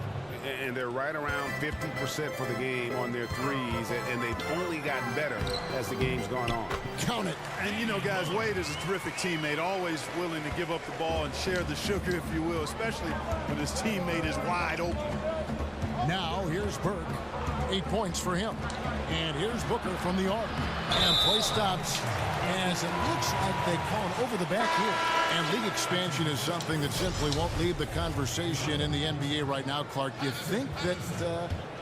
And they're right around 50% for the game on their threes, and they've only gotten better as the game's gone on. Count it. And, you know, guys, Wade is a terrific teammate, always willing to give up the ball and share the sugar, if you will, especially when his teammate is wide open. Now, here's Burke. 8 points for him. And here's Booker from the arc. And play stops as it looks like they call it over the back here. And league expansion is something that simply won't leave the conversation in the NBA right now, Clark. Do you think that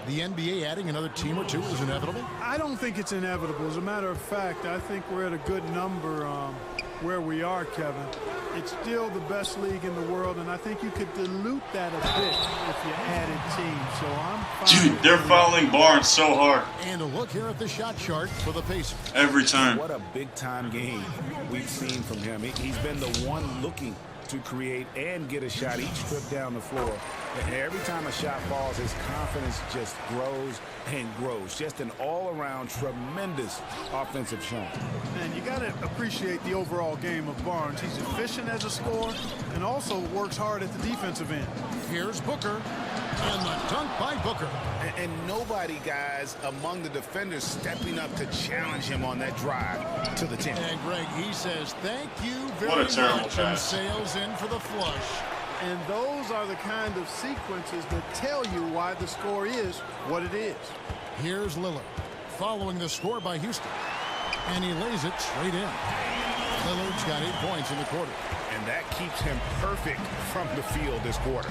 the NBA adding another team or 2 is inevitable? I don't think it's inevitable. As a matter of fact, I think we're at a good number where we are, Kevin. It's still the best league in the world, and I think you could dilute that a bit if you added teams. So I'm fine. Dude, they're fouling Barnes so hard. And a look here at the shot chart for the Pacers. Every time. What a big-time game we've seen from him. He's been the one looking to create and get a shot each trip down the floor. And every time a shot falls, his confidence just grows and grows. Just an all-around tremendous offensive showing. And you got to appreciate the overall game of Barnes. He's efficient as a scorer and also works hard at the defensive end. Here's Booker. And the dunk by Booker. And nobody, guys, among the defenders stepping up to challenge him on that drive to the 10. And Greg, he says, thank you very What a terrible much. And pass. sails in for the flush. And those are the kind of sequences that tell you why the score is what it is. Here's Lillard following the score by Houston. And he lays it straight in. Lillard's got 8 points in the quarter. And that keeps him perfect from the field this quarter.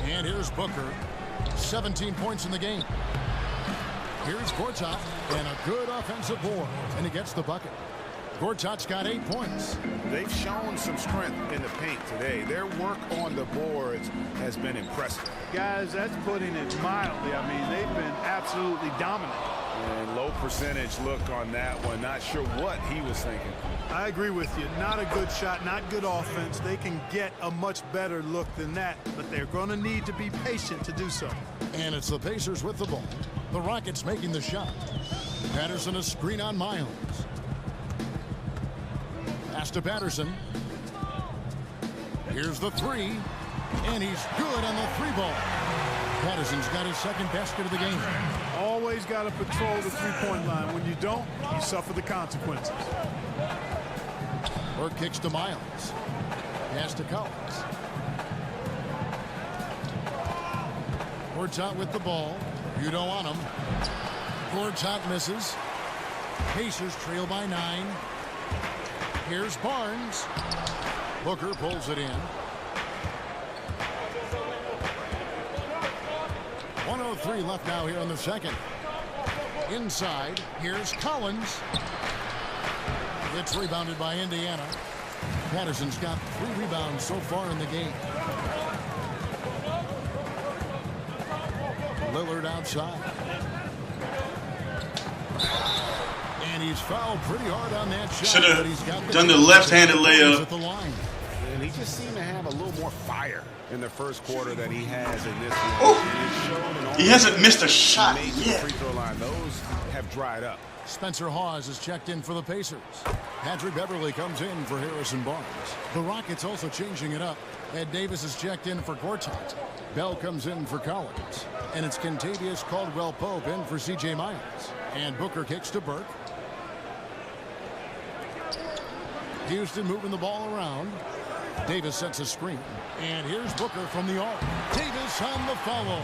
And here's Booker. 17 points in the game. Here's Gortat, and a good offensive board, and he gets the bucket. Gortat's got 8 points. They've shown some strength in the paint today. Their work on the boards has been impressive. Guys, that's putting it mildly. I mean, they've been absolutely dominant. And low percentage look on that one. Not sure what he was thinking. I agree with you. Not a good shot, not good offense. They can get a much better look than that, but they're going to need to be patient to do so. And it's the Pacers with the ball. The Rockets making the shot. Patterson a screen on Miles. Pass to Patterson. Here's the three. And he's good on the 3-ball. Patterson's got his second basket of the game. Always got to patrol the three-point line. When you don't, you suffer the consequences. Burke kicks to Miles. Pass to Collins. Gortat with the ball. You don't want him. Gortat misses. Pacers trail by 9. Here's Barnes. Booker pulls it in. 1:03 left now here in the second. Inside, here's Collins. It's rebounded by Indiana. Patterson's got 3 rebounds so far in the game. Lillard outside. And he's fouled pretty hard on that shot. Should have done the left-handed layup. At the line. And he just seemed to have a little more fire in the first quarter than he has in this one. Oh. He hasn't missed a shot yet. Free throw line. Those have dried up. Spencer Hawes is checked in for the Pacers. Patrick Beverly comes in for Harrison Barnes. The Rockets also changing it up. Ed Davis is checked in for Gortat. Bell comes in for Collins. And it's Kentavious Caldwell-Pope in for C.J. Miles. And Booker kicks to Burke. Houston moving the ball around. Davis sets a screen. And here's Booker from the arc. Davis on the follow.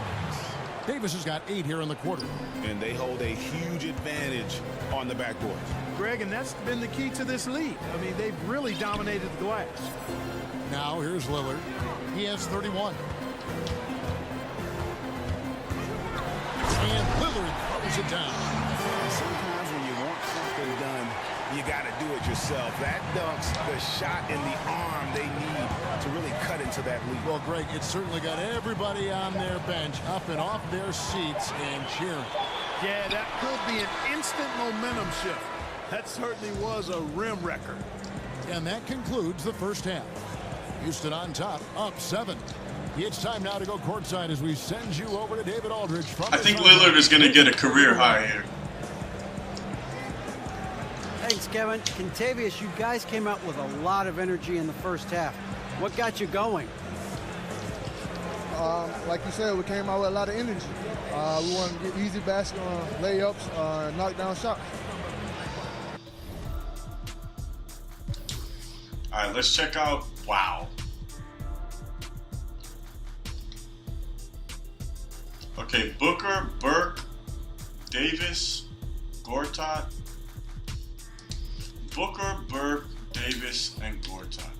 Davis has got 8 here in the quarter. And they hold a huge advantage on the backboard. Greg, and that's been the key to this lead. I mean, they've really dominated the glass. Now here's Lillard. He has 31. And Lillard throws it down. Sometimes when you want something done, you got to do it yourself. That dunks the shot in the arm they need to really cut into that lead. Well, Greg, it certainly got everybody on their bench up and off their seats and cheering. Yeah, that could be an instant momentum shift. That certainly was a rim wrecker. And that concludes the first half. Houston on top, up 7. It's time now to go courtside as we send you over to David Aldridge. I think Lillard is going to get a career high here. Thanks, Kevin. Kentavious, you guys came out with a lot of energy in the first half. What got you going? Like you said, we came out with a lot of energy. We wanted to get easy basket layups, knock down shots. All right, let's check out. Wow. Okay, Booker, Burke, Davis, Gortat. Booker, Burke, Davis, and Gortat.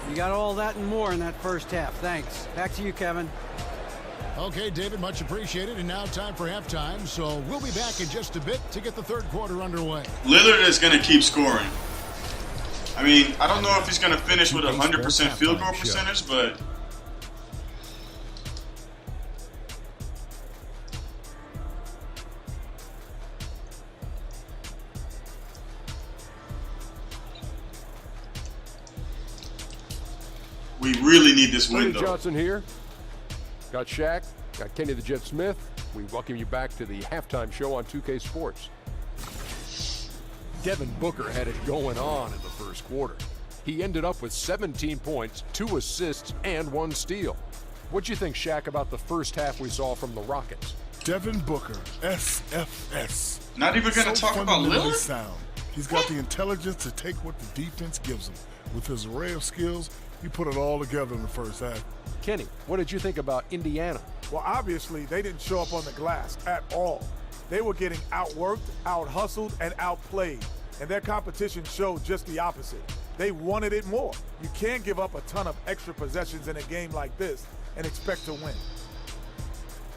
You got all that and more in that first half. Thanks. Back to you, Kevin. Okay, David, much appreciated. And now time for halftime. So we'll be back in just a bit to get the third quarter underway. Lillard is going to keep scoring. I mean, I don't know if he's going to finish with 100% field goal percentage, but we really need this win, Tony though. Johnson here. Got Shaq, got Kenny the Jet Smith. We welcome you back to the halftime show on 2K Sports. Devin Booker had it going on in the first quarter. He ended up with 17 points, 2 assists, and 1 steal. What'd you think, Shaq, about the first half we saw from the Rockets? Devin Booker, SFS. Not even going to talk about Lillard? Sound. He's got the intelligence to take what the defense gives him. With his array of skills, he put it all together in the first half. Kenny, what did you think about Indiana? Well, obviously, they didn't show up on the glass at all. They were getting outworked, out-hustled, and outplayed. And their competition showed just the opposite. They wanted it more. You can't give up a ton of extra possessions in a game like this and expect to win.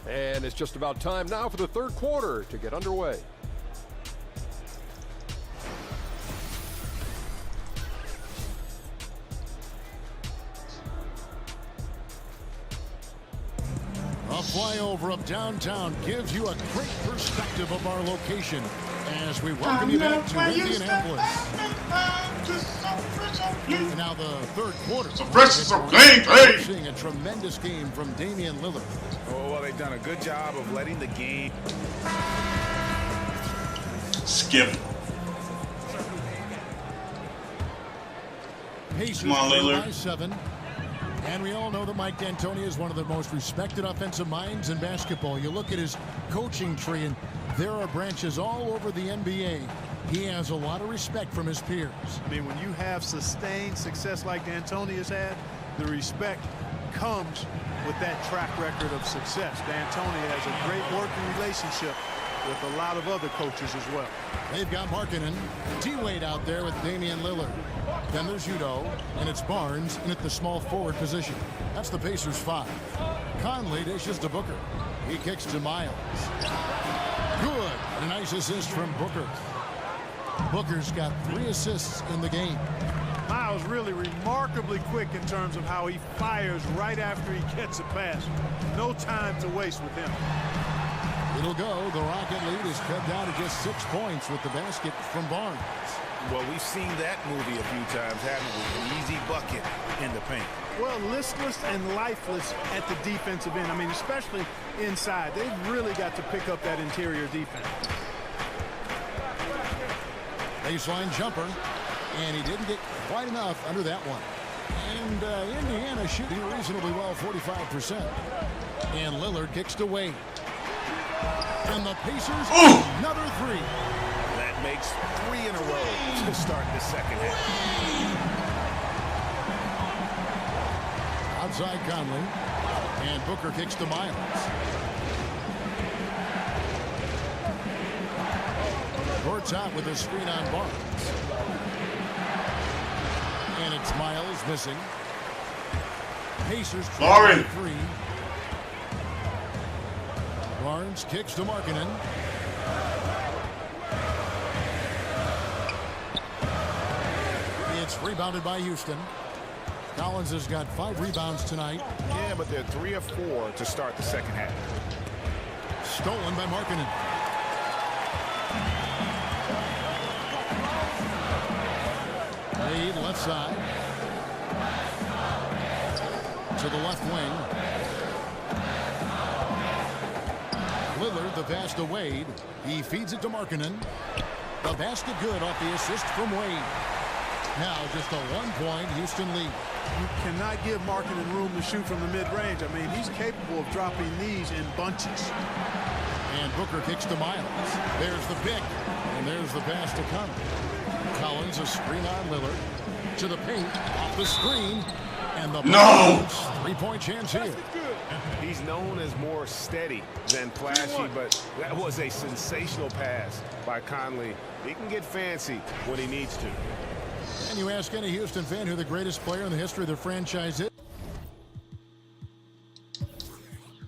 And it's just about time now for the third quarter to get underway. A flyover of downtown gives you a great perspective of our location as we welcome you back to Indianapolis. And now the third quarter. So fresh, so clean. We're seeing a tremendous game from Damian Lillard. Oh, well, they've done a good job of letting the game skip. Pacers Come on, Lillard. by 7. And we all know that Mike D'Antoni is one of the most respected offensive minds in basketball. You look at his coaching tree, and there are branches all over the NBA. He has a lot of respect from his peers. I mean, when you have sustained success like D'Antoni has had, the respect comes with that track record of success. D'Antoni has a great working relationship with a lot of other coaches as well. They've got Markkanen, T-Wade out there with Damian Lillard. Then there's Udo, and it's Barnes in at the small forward position. That's the Pacers 5. Conley dishes to Booker. He kicks to Miles. Good. And a nice assist from Booker. Booker's got 3 assists in the game. Miles really remarkably quick in terms of how he fires right after he gets a pass. No time to waste with him. It'll go. The Rocket lead is cut down to just 6 points with the basket from Barnes. Well, we've seen that movie a few times, haven't we? An easy bucket in the paint. Well, listless and lifeless at the defensive end. I mean, especially inside. They've really got to pick up that interior defense. Baseline jumper, and he didn't get quite enough under that one. And Indiana shooting reasonably well, 45%. And Lillard kicks to Wade. And the Pacers, another 3. That makes 3 in a row to start the second half. Outside Conley, and Booker kicks to Miles. Court's out with a screen on Barnes. And it's Miles missing. Pacers try 3. Barnes kicks to Markkanen. It's rebounded by Houston. Collins has got 5 rebounds tonight. Yeah, but they're 3 of 4 to start the second half. Stolen by Markkanen. Wade left side. To the left wing. Lillard the pass to Wade. He feeds it to Markkanen. The basket good off the assist from Wade. Now just a 1-point Houston lead. You cannot give Markkanen room to shoot from the mid-range. I mean, he's capable of dropping these in bunches. And Booker kicks to Miles. There's the pick. And there's the pass to Conley. Collins a screen on Lillard. To the paint. Off the screen. And the 3-point chance here. He's known as more steady than flashy, but that was a sensational pass by Conley. He can get fancy when he needs to. And you ask any Houston fan who the greatest player in the history of the franchise is.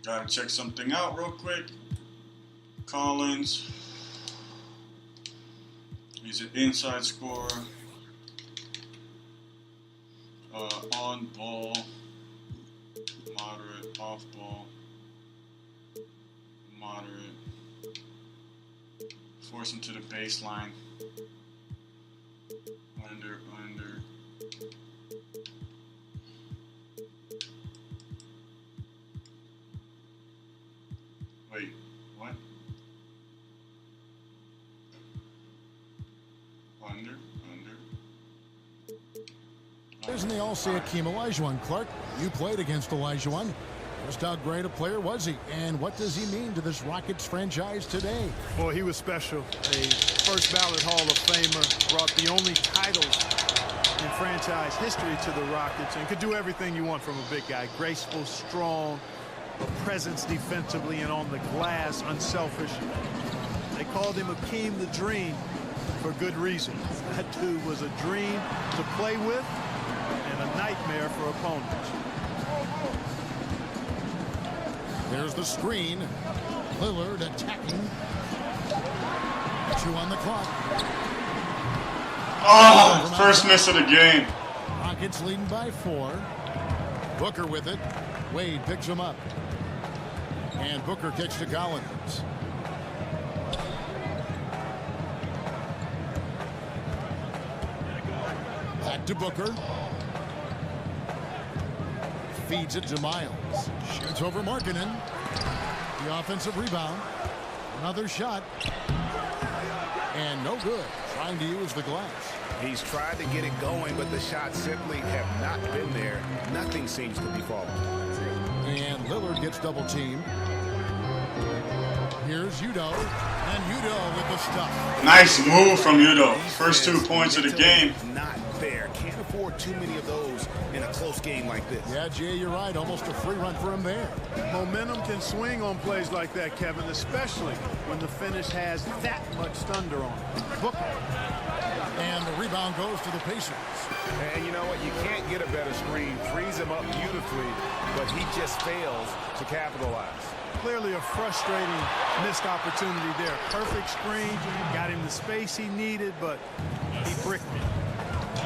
Gotta check something out real quick. Collins. He's an inside scorer. On ball, moderate, off ball, moderate. Force him to the baseline. Under. Wait, what? Under. Isn't they all say Akeem Olajuwon? Clark, you played against Olajuwon. Just how great a player was he? And what does he mean to this Rockets franchise today? Boy, he was special. A first ballot Hall of Famer, brought the only titles in franchise history to the Rockets, and could do everything you want from a big guy. Graceful, strong, a presence defensively and on the glass, unselfish. They called him Akeem the Dream for good reason. That dude was a dream to play with and a nightmare for opponents. There's the screen. Lillard attacking. 2 on the clock. Oh, first miss of the game. Rockets leading by 4. Booker with it. Wade picks him up. And Booker kicks to Collins. Back to Booker. Feeds it to Miles. Shoots over Markkanen. The offensive rebound. Another shot. And no good. Trying to use the glass. He's tried to get it going, but the shots simply have not been there. Nothing seems to be falling. And Lillard gets double teamed. Here's Udo. And Udo with the stuff. Nice move from Udo. First 2 points of the game. Not there. Can't afford too many of those in a close game like this. Yeah, Jay, you're right. Almost a free run for him there. Momentum can swing on plays like that, Kevin, especially when the finish has that much thunder on it. Booker. And the rebound goes to the Pacers. And you know what? You can't get a better screen. Frees him up beautifully, but he just fails to capitalize. Clearly a frustrating missed opportunity there. Perfect screen, got him the space he needed, but he bricked it.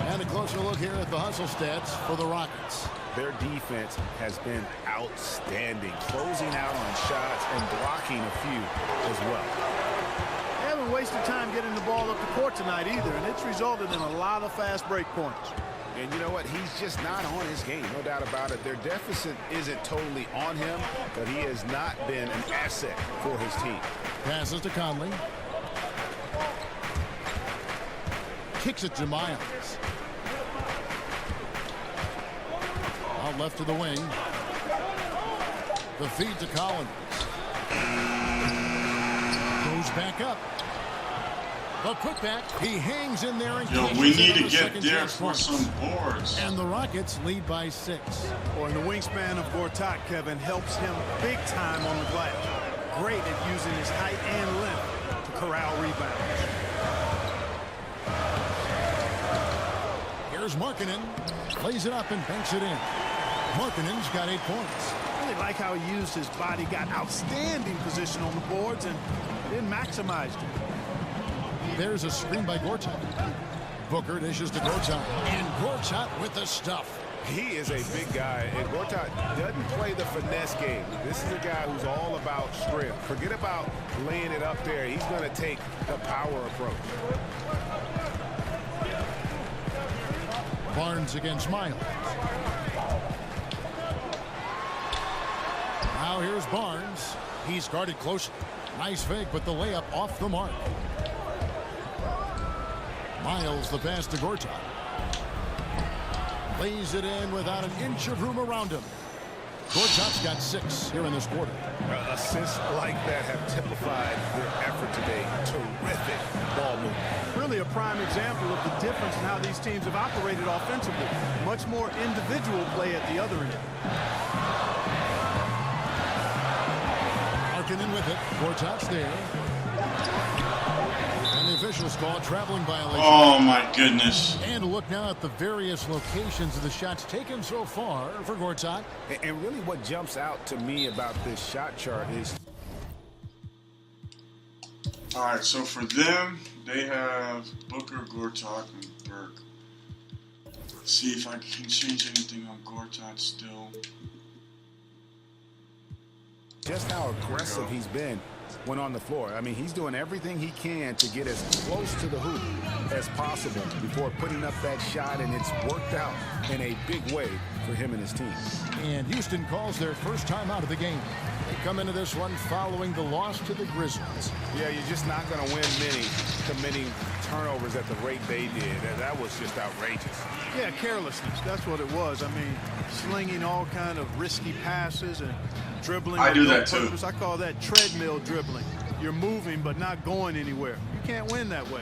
And a closer look here at the hustle stats for the Rockets. Their defense has been outstanding, closing out on shots and blocking a few as well. They haven't wasted time getting the ball up the court tonight either, and it's resulted in a lot of fast break points. And you know what? He's just not on his game, no doubt about it. Their deficit isn't totally on him, but he has not been an asset for his team. Passes to Conley. Kicks it to Miles. Out left to the wing. The feed to Collins. Goes back up. The putback. He hangs in there and we need to get there for some boards. And the Rockets lead by 6. Boy, and the wingspan of Gortat, Kevin, helps him big time on the glass. Great at using his height and length to corral rebounds. Here's Markkanen. Lays it up and banks it in. Markkanen's got 8 points. I really like how he used his body, got outstanding position on the boards, and then maximized it. There's a screen by Gortat. Booker dishes to Gortat. And Gortat with the stuff. He is a big guy, and Gortat doesn't play the finesse game. This is a guy who's all about strength. Forget about laying it up there. He's going to take the power approach. Barnes against Miles. Now here's Barnes. He's guarded closely. Nice fake, but the layup off the mark. Miles the pass to Gortat. Lays it in without an inch of room around him. Gortat's got 6 here in this quarter. Assists like that have typified their effort today. Terrific ball movement. Really a prime example of the difference in how these teams have operated offensively. Much more individual play at the other end. Markkanen with it. Gortat's there. And the officials call a traveling violation. Oh, my goodness. And a look now at the various locations of the shots taken so far for Gortat. And really what jumps out to me about this shot chart is... All right, so for them, they have Booker, Gortat, and Burke. Let's see if I can change anything on Gortat still. Just how aggressive he's been when on the floor. I mean, he's doing everything he can to get as close to the hoop as possible before putting up that shot, and it's worked out in a big way for him and his team. And Houston calls their first time out of the game. They come into this one following the loss to the Grizzlies. Yeah, you're just not going to win many committing turnovers at the rate they did. That was just outrageous. Yeah, carelessness. That's what it was. I mean, slinging all kind of risky passes and dribbling. I do that too. I call that treadmill dribbling. You're moving but not going anywhere. You can't win that way.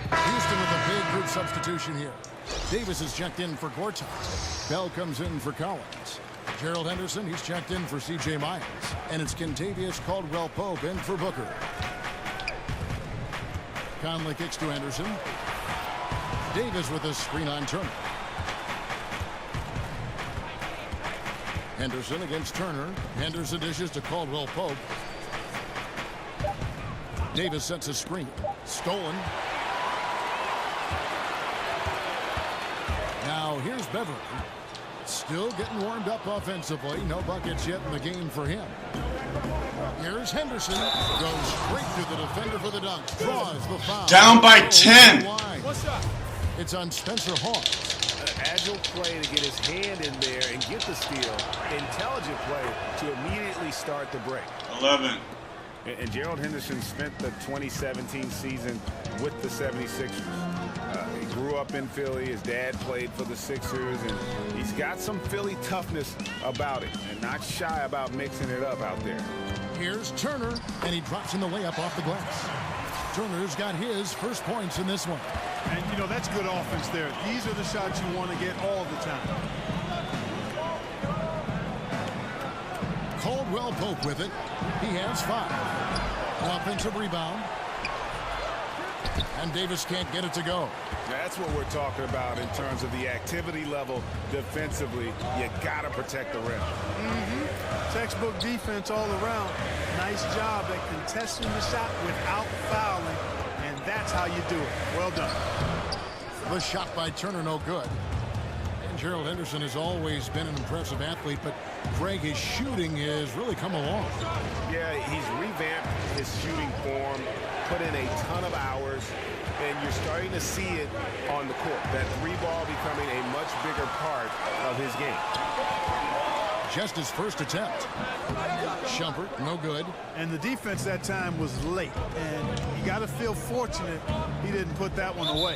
Houston with a big group substitution here. Davis is checked in for Gortat. Bell comes in for Collins. Gerald Henderson, he's checked in for C.J. Myers. And it's Kentavious Caldwell-Pope in for Booker. Conley kicks to Henderson. Davis with a screen on Turner. Henderson against Turner. Henderson dishes to Caldwell-Pope. Davis sets a screen. Stolen. Now here's Beverly. Still getting warmed up offensively. No buckets yet in the game for him. Here's Henderson. Goes straight to the defender for the dunk. Draws the foul. Down by 10. What's up? It's on Spencer Hawes. An agile play to get his hand in there and get the steal. Intelligent play to immediately start the break. 11. And Gerald Henderson spent the 2017 season with the 76ers. He grew up in Philly. His dad played for the Sixers, and he's got some Philly toughness about it and not shy about mixing it up out there. Here's Turner, and he drops in the layup off the glass. Turner's got his first points in this one. And, you know, that's good offense there. These are the shots you want to get all the time. Caldwell-Pope with it. He has 5. Offensive rebound. And Davis can't get it to go. That's what we're talking about in terms of the activity level defensively. You got to protect the rim. Textbook defense all around. Nice job at contesting the shot without fouling. And that's how you do it. Well done. The shot by Turner, no good. And Gerald Henderson has always been an impressive athlete, but Greg, his shooting has really come along. Yeah, he's revamped his shooting form, put in a ton of hours, and you're starting to see it on the court. That 3-ball becoming a much bigger part of his game. Just his first attempt. Shumpert, no good. And the defense that time was late. And you got to feel fortunate he didn't put that one away.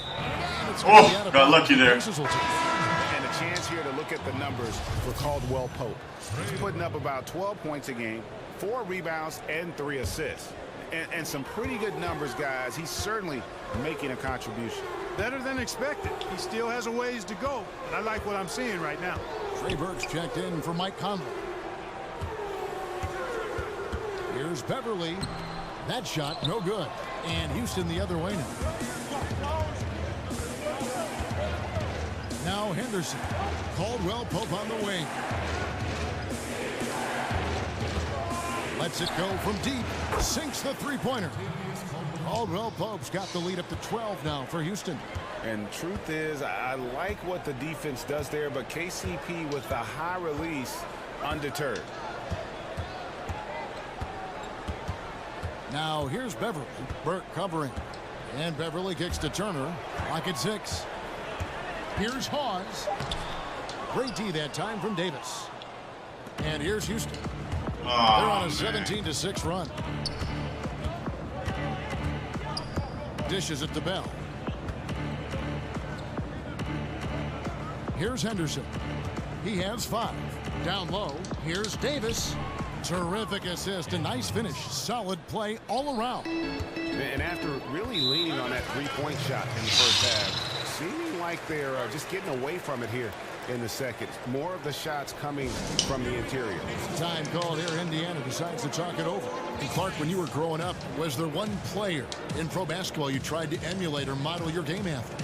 Oh, got lucky there. And a chance here to look at the numbers for Caldwell-Pope. He's putting up about 12 points a game, 4 rebounds, and 3 assists. And some pretty good numbers, guys. He's certainly making a contribution. Better than expected. He still has a ways to go. But I like what I'm seeing right now. Trey Burks checked in for Mike Conley. Here's Beverly. That shot, no good. And Houston the other way now. Now Henderson. Caldwell-Pope on the wing. Lets it go from deep. Sinks the three-pointer. Caldwell-Pope's got the lead up to 12 now for Houston. And truth is, I like what the defense does there, but KCP with the high release undeterred. Now here's Beverly. Burke covering. And Beverly kicks to Turner. Lock at 6. Here's Hawes. Great D that time from Davis. And here's Houston. They're on a 17-6 run. Dishes it to Bell. Here's Henderson. He has 5. Down low. Here's Davis. Terrific assist. A nice finish. Solid play all around. And after really leaning on that 3-point shot in the first half, seeming like they're just getting away from it here in the second. More of the shots coming from the interior. Time called here. Indiana decides to talk it over. And Clark, when you were growing up, was there one player in pro basketball you tried to emulate or model your game after?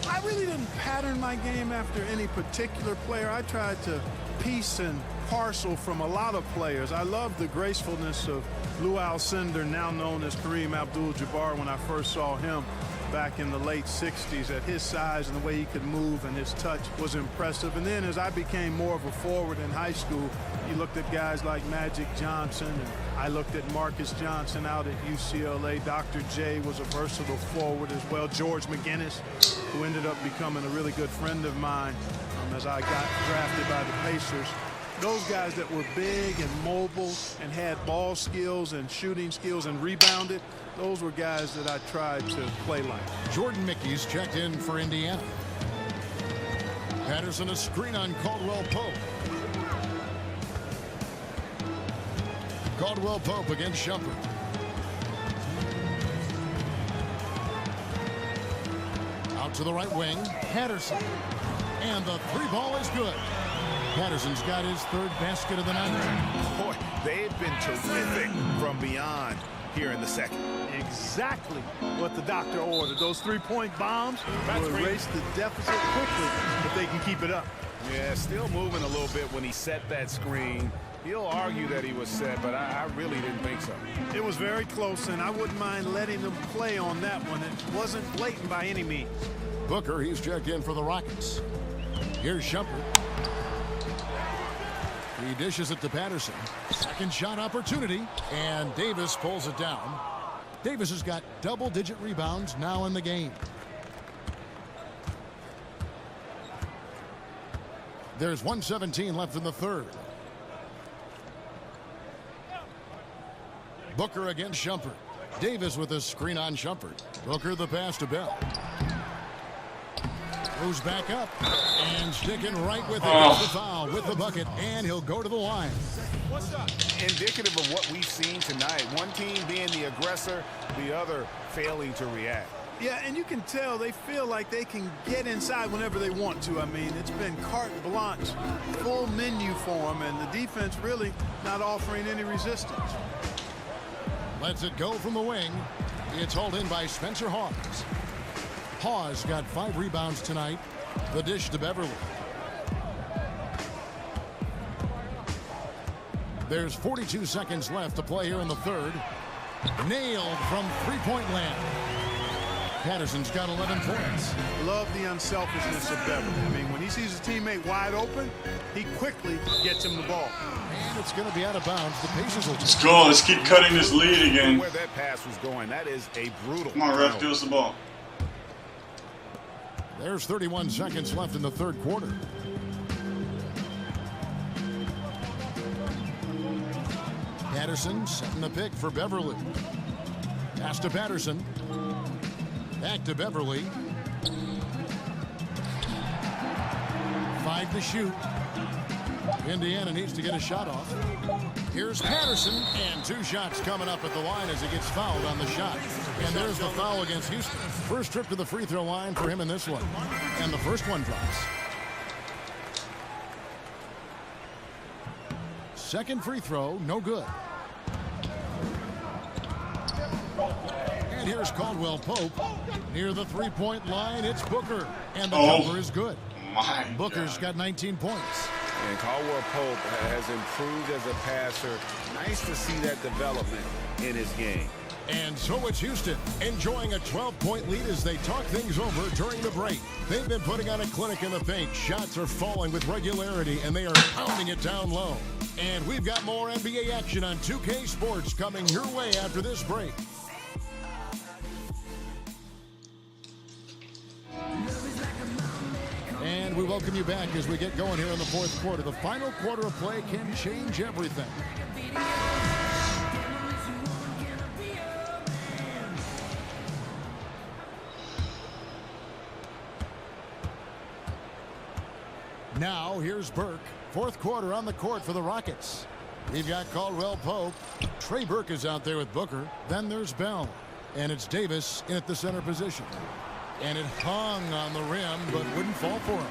I really didn't pattern my game after any particular player. I tried to piece and parcel from a lot of players. I loved the gracefulness of Lou Alcindor, now known as Kareem Abdul-Jabbar, when I first saw him back in the late 60s. At his size and the way he could move and his touch was impressive. And then as I became more of a forward in high school, you looked at guys like Magic Johnson, and I looked at Marcus Johnson out at UCLA. Dr. J was a versatile forward as well. George McGinnis, who ended up becoming a really good friend of mine as I got drafted by the Pacers. Those guys that were big and mobile and had ball skills and shooting skills and rebounded, those were guys that I tried to play like. Jordan Mickey's checked in for Indiana. Patterson a screen on Caldwell Pope. Caldwell Pope against Shumpert. Out to the right wing, Patterson. And the three ball is good. Patterson's got his third basket of the night. Boy, they've been terrific from beyond here in the second. Exactly what the doctor ordered. Those three-point bombs will erase the deficit quickly if they can keep it up. Yeah, still moving a little bit when he set that screen. He'll argue that he was set, but I really didn't think so. It was very close, and I wouldn't mind letting them play on that one. It wasn't blatant by any means. Booker, he's checked in for the Rockets. Here's Shumpert. He dishes it to Patterson. Second shot opportunity, and Davis pulls it down. Davis has got double-digit rebounds now in the game. There's 1:17 left in the third. Booker against Shumpert. Davis with a screen on Shumpert. Booker the pass to Bell. Moves back up and sticking right with it. Gets the foul with the bucket, and he'll go to the line. Indicative of what we've seen tonight. One team being the aggressor, the other failing to react. Yeah, and you can tell they feel like they can get inside whenever they want to. I mean, it's been carte blanche, full menu for them, and the defense really not offering any resistance. Lets it go from the wing. It's hauled in by Spencer Hawes. Hawes got 5 rebounds tonight. The dish to Beverly. There's 42 seconds left to play here in the third. Nailed from three-point land. Patterson's got 11 points. Love the unselfishness of Beverly. I mean, when he sees his teammate wide open, he quickly gets him the ball. And it's going to be out of bounds. The Pacers will Let's go. Let's keep cutting this lead again. Where that pass was going, that is a brutal. Come on, ref, give us the ball. There's 31 seconds left in the third quarter. Patterson setting the pick for Beverly. Pass to Patterson. Back to Beverly. 5 to shoot. Indiana needs to get a shot off. Here's Patterson, and 2 shots coming up at the line as he gets fouled on the shot. And there's the foul against Houston. First trip to the free throw line for him in this one. And the first one drops. Second free throw, no good. And here's Caldwell Pope. Near the three-point line, it's Booker. And the jumper is good. Booker's got 19 points. And Caldwell Pope has improved as a passer. Nice to see that development in his game. And so it's Houston enjoying a 12-point lead as they talk things over during the break. They've been putting on a clinic in the paint. Shots are falling with regularity, and they are pounding it down low. And we've got more NBA action on 2K Sports coming your way after this break. And we welcome you back as we get going here in the fourth quarter. The final quarter of play can change everything. Now here's Burke. Fourth quarter on the court for the Rockets. We've got Caldwell Pope. Trey Burke is out there with Booker. Then there's Bell. And it's Davis in at the center position. And it hung on the rim, but wouldn't fall for him.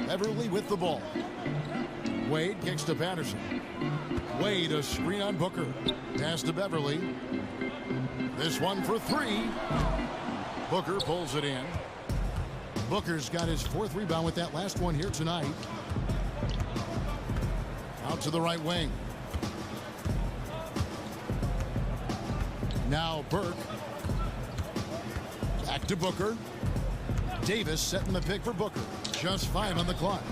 Beverly with the ball. Wade kicks to Patterson. Wade, a screen on Booker. Pass to Beverly. This one for three. Booker pulls it in. Booker's got his 4th rebound with that last one here tonight. Out to the right wing. Now Burke. Back to Booker. Davis setting the pick for Booker. Just 5 on the clock.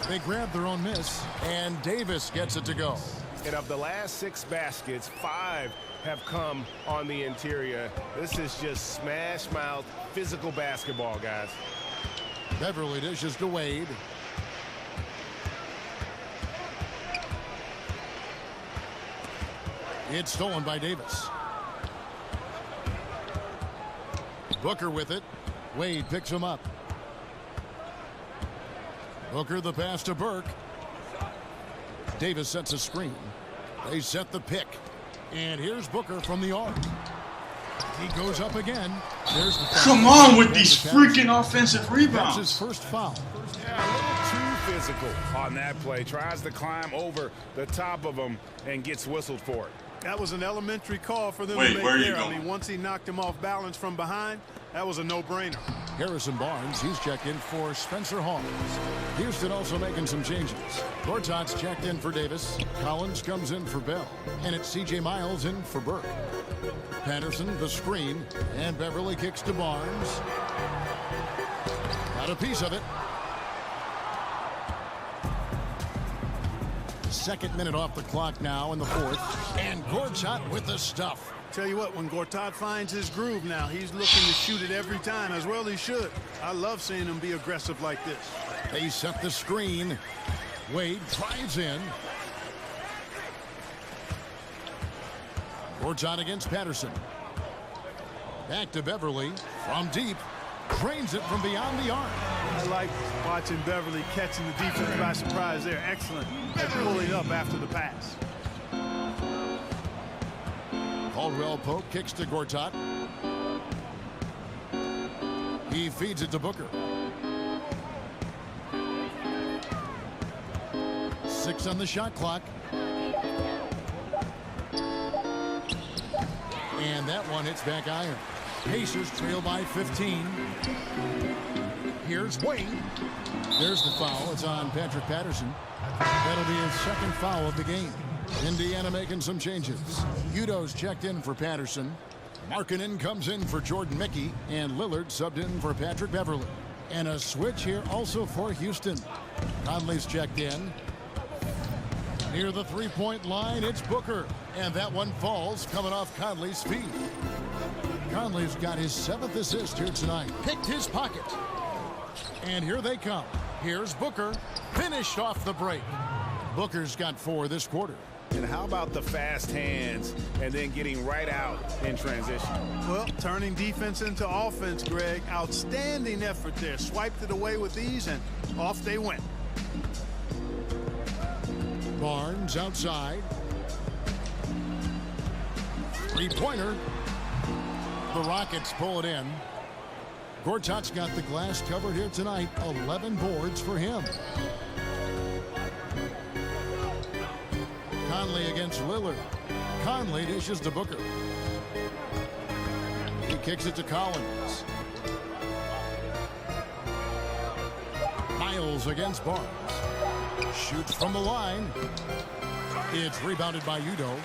They grab their own miss, and Davis gets it to go. And of the last 6 baskets, 5 have come on the interior. This is just smash mouth physical basketball, guys. Beverly dishes to Wade. It's stolen by Davis. Booker with it. Wade picks him up. Booker the pass to Burke. Davis sets a screen. They set the pick. And here's Booker from the arc. He goes up again. There's the foul. Come on with these freaking offensive rebounds. That's his first foul. Yeah, a little too physical on that play. Tries to climb over the top of him and gets whistled for it. That was an elementary call for them Wait, to make where are you there. going? I mean, once he knocked him off balance from behind, that was a no-brainer. Harrison Barnes, he's checked in for Spencer Hawes. Houston also making some changes. Gortat's checked in for Davis. Collins comes in for Bell. And it's C.J. Miles in for Burke. Patterson, the screen. And Beverly kicks to Barnes. Got a piece of it. 2nd minute off the clock now in the 4th. And Gortat with the stuff. Tell you what, when Gortat finds his groove now, he's looking to shoot it every time, as well he should. I love seeing him be aggressive like this. They set the screen. Wade drives in. Gortat against Patterson. Back to Beverly from deep. Drains it from beyond the arc. I like watching Beverly catching the defense by surprise there. Excellent at pulling up after the pass. Caldwell Pope kicks to Gortat. He feeds it to Booker. 6 on the shot clock. And that one hits back iron. Pacers trail by 15. Here's Wade. There's the foul. It's on Patrick Patterson. That'll be his 2nd foul of the game. Indiana making some changes. Udo's checked in for Patterson. Markkanen comes in for Jordan Mickey. And Lillard subbed in for Patrick Beverly. And a switch here also for Houston. Conley's checked in. Near the 3-point line, it's Booker. And that one falls coming off Conley's feet. Conley's got his 7th assist here tonight. Picked his pocket. And here they come. Here's Booker. Finished off the break. Booker's got 4 this quarter. And how about the fast hands and then getting right out in transition? Well, turning defense into offense, Greg. Outstanding effort there. Swiped it away with ease, and off they went. Barnes outside. 3-pointer. The Rockets pull it in. Gortat's got the glass covered here tonight. 11 boards for him. Conley against Lillard. Conley dishes to Booker. He kicks it to Collins. Miles against Barnes. Shoots from the line. It's rebounded by Udo.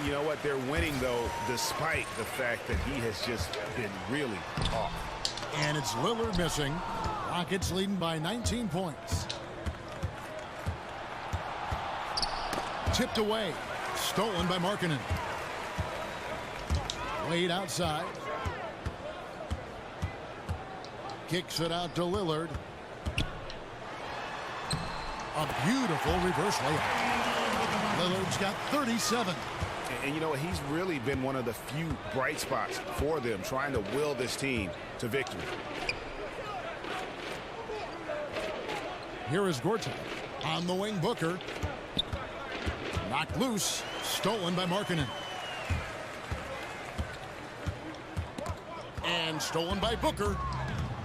You know what? They're winning, though, despite the fact that he has just been really off. And it's Lillard missing. Rockets leading by 19 points. Tipped away. Stolen by Markkanen. Wade outside. Kicks it out to Lillard. A beautiful reverse layup. Lillard's got 37. And you know, he's really been one of the few bright spots for them, trying to will this team to victory. Here is Gortat. On the wing, Booker. Knocked loose. Stolen by Markkanen. And stolen by Booker.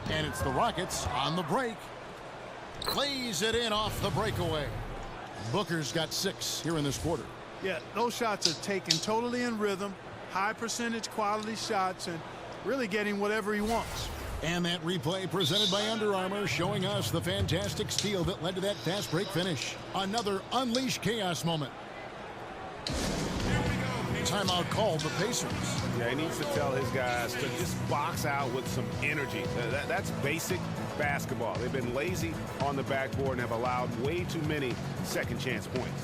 And it's the Rockets on the break. Lays it in off the breakaway. Booker's got 6 here in this quarter. Yeah, those shots are taken totally in rhythm. High percentage quality shots and really getting whatever he wants. And that replay presented by Under Armour showing us the fantastic steal that led to that fast break finish. Another unleash chaos moment. Timeout called the Pacers. Yeah, he needs to tell his guys to just box out with some energy. That's basic basketball. They've been lazy on the backboard and have allowed way too many second chance points.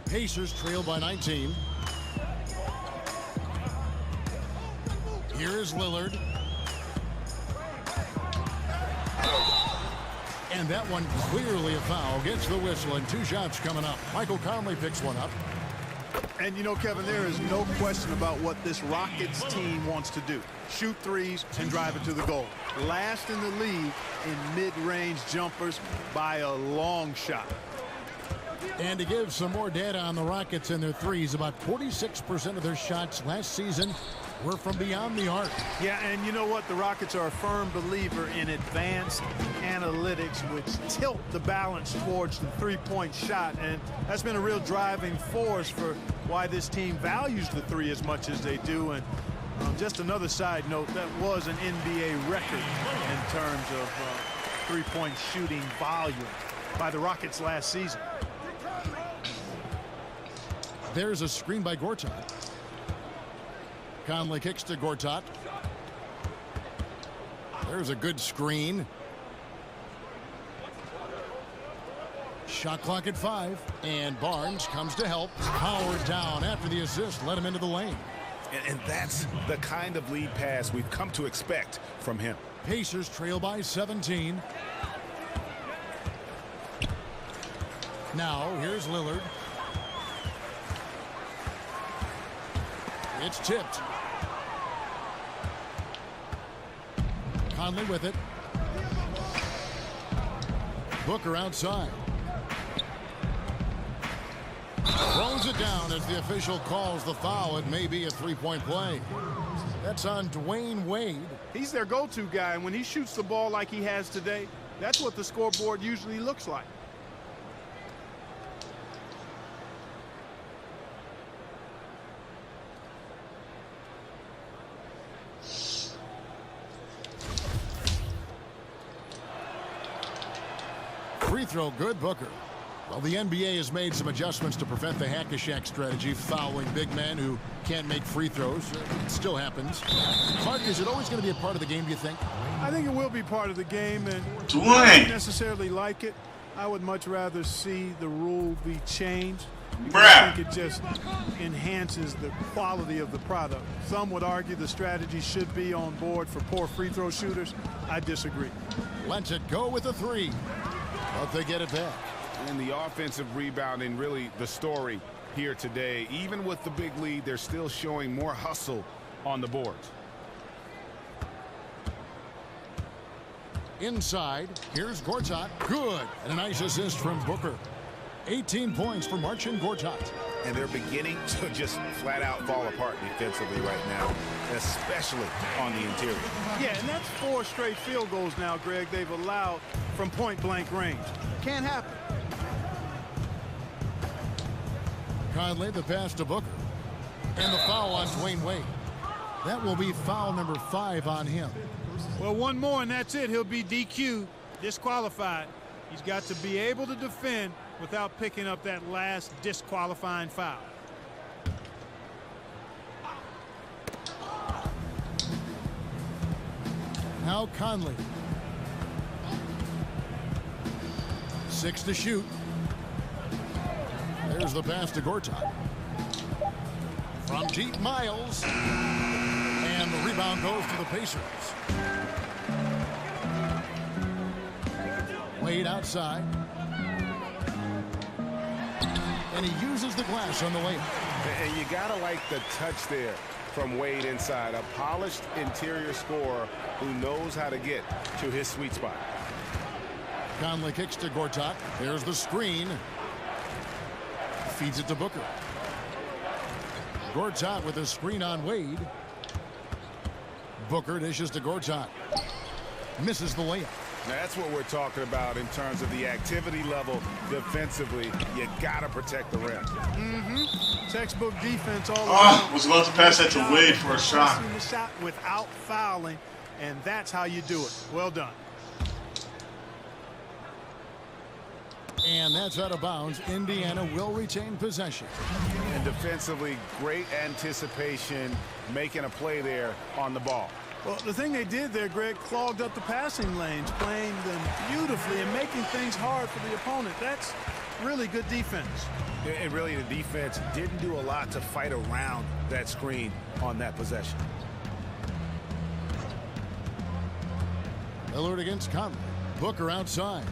Pacers trail by 19. Here is Lillard. And that one clearly a foul. Gets the whistle and 2 shots coming up. Michael Conley picks one up. And you know, Kevin, there is no question about what this Rockets team wants to do. Shoot threes and drive it to the goal. Last in the league in mid-range jumpers by a long shot. And to give some more data on the Rockets and their threes, about 46% of their shots last season were from beyond the arc. Yeah, and you know what? The Rockets are a firm believer in advanced analytics, which tilt the balance towards the three-point shot. And that's been a real driving force for why this team values the three as much as they do. And just another side note, that was an NBA record in terms of three-point shooting volume by the Rockets last season. There's a screen by Gortat. Conley kicks to Gortat. There's a good screen. Shot clock at 5. And Barnes comes to help. Powered down after the assist. Let him into the lane. And that's the kind of lead pass we've come to expect from him. Pacers trail by 17. Now here's Lillard. It's tipped. Conley with it. Booker outside. Throws it down as the official calls the foul. It may be a three-point play. That's on Dwayne Wade. He's their go-to guy, and when he shoots the ball like he has today, that's what the scoreboard usually looks like. Free throw good, Booker. Well, the NBA has made some adjustments to prevent the hack-a-shack strategy, fouling big men who can't make free throws. It still happens. Clark, is it always going to be a part of the game, do you think? I think it will be part of the game, and Dwayne. I don't necessarily like it. I would much rather see the rule be changed. I think it just enhances the quality of the product. Some would argue the strategy should be on board for poor free throw shooters. I disagree. Lets it go with a 3. But they get it back. And the offensive rebounding, really the story here today. Even with the big lead, they're still showing more hustle on the boards. Inside, here's Gortat. Good. And a nice assist from Booker. 18 points for Marcin Gortat. And they're beginning to just flat out fall apart defensively right now, especially on the interior. Yeah, and that's 4 straight field goals now, Greg, they've allowed from point-blank range. Can't happen. Conley, the pass to Booker. And the foul on Dwayne Wade. That will be foul number 5 on him. Well, one more, and that's it. He'll be DQ'd, disqualified. He's got to be able to defend without picking up that last disqualifying foul. Now Conley. 6 to shoot. There's the pass to Gortat. From deep, Miles. And the rebound goes to the Pacers. Wade outside. And he uses the glass on the layup. And you got to like the touch there from Wade inside. A polished interior scorer who knows how to get to his sweet spot. Conley kicks to Gortat. There's the screen. Feeds it to Booker. Gortat with a screen on Wade. Booker dishes to Gortat. Misses the layup. That's what we're talking about in terms of the activity level defensively. You got to protect the rim. Textbook defense all around. Was about to pass that to Wade for a shot. The shot without fouling, and that's how you do it. Well done. And that's out of bounds. Indiana will retain possession. And defensively, great anticipation, making a play there on the ball. Well, the thing they did there, Greg, clogged up the passing lanes, playing them beautifully and making things hard for the opponent. That's really good defense. And really, the defense didn't do a lot to fight around that screen on that possession. Lillard against Conley. Booker outside.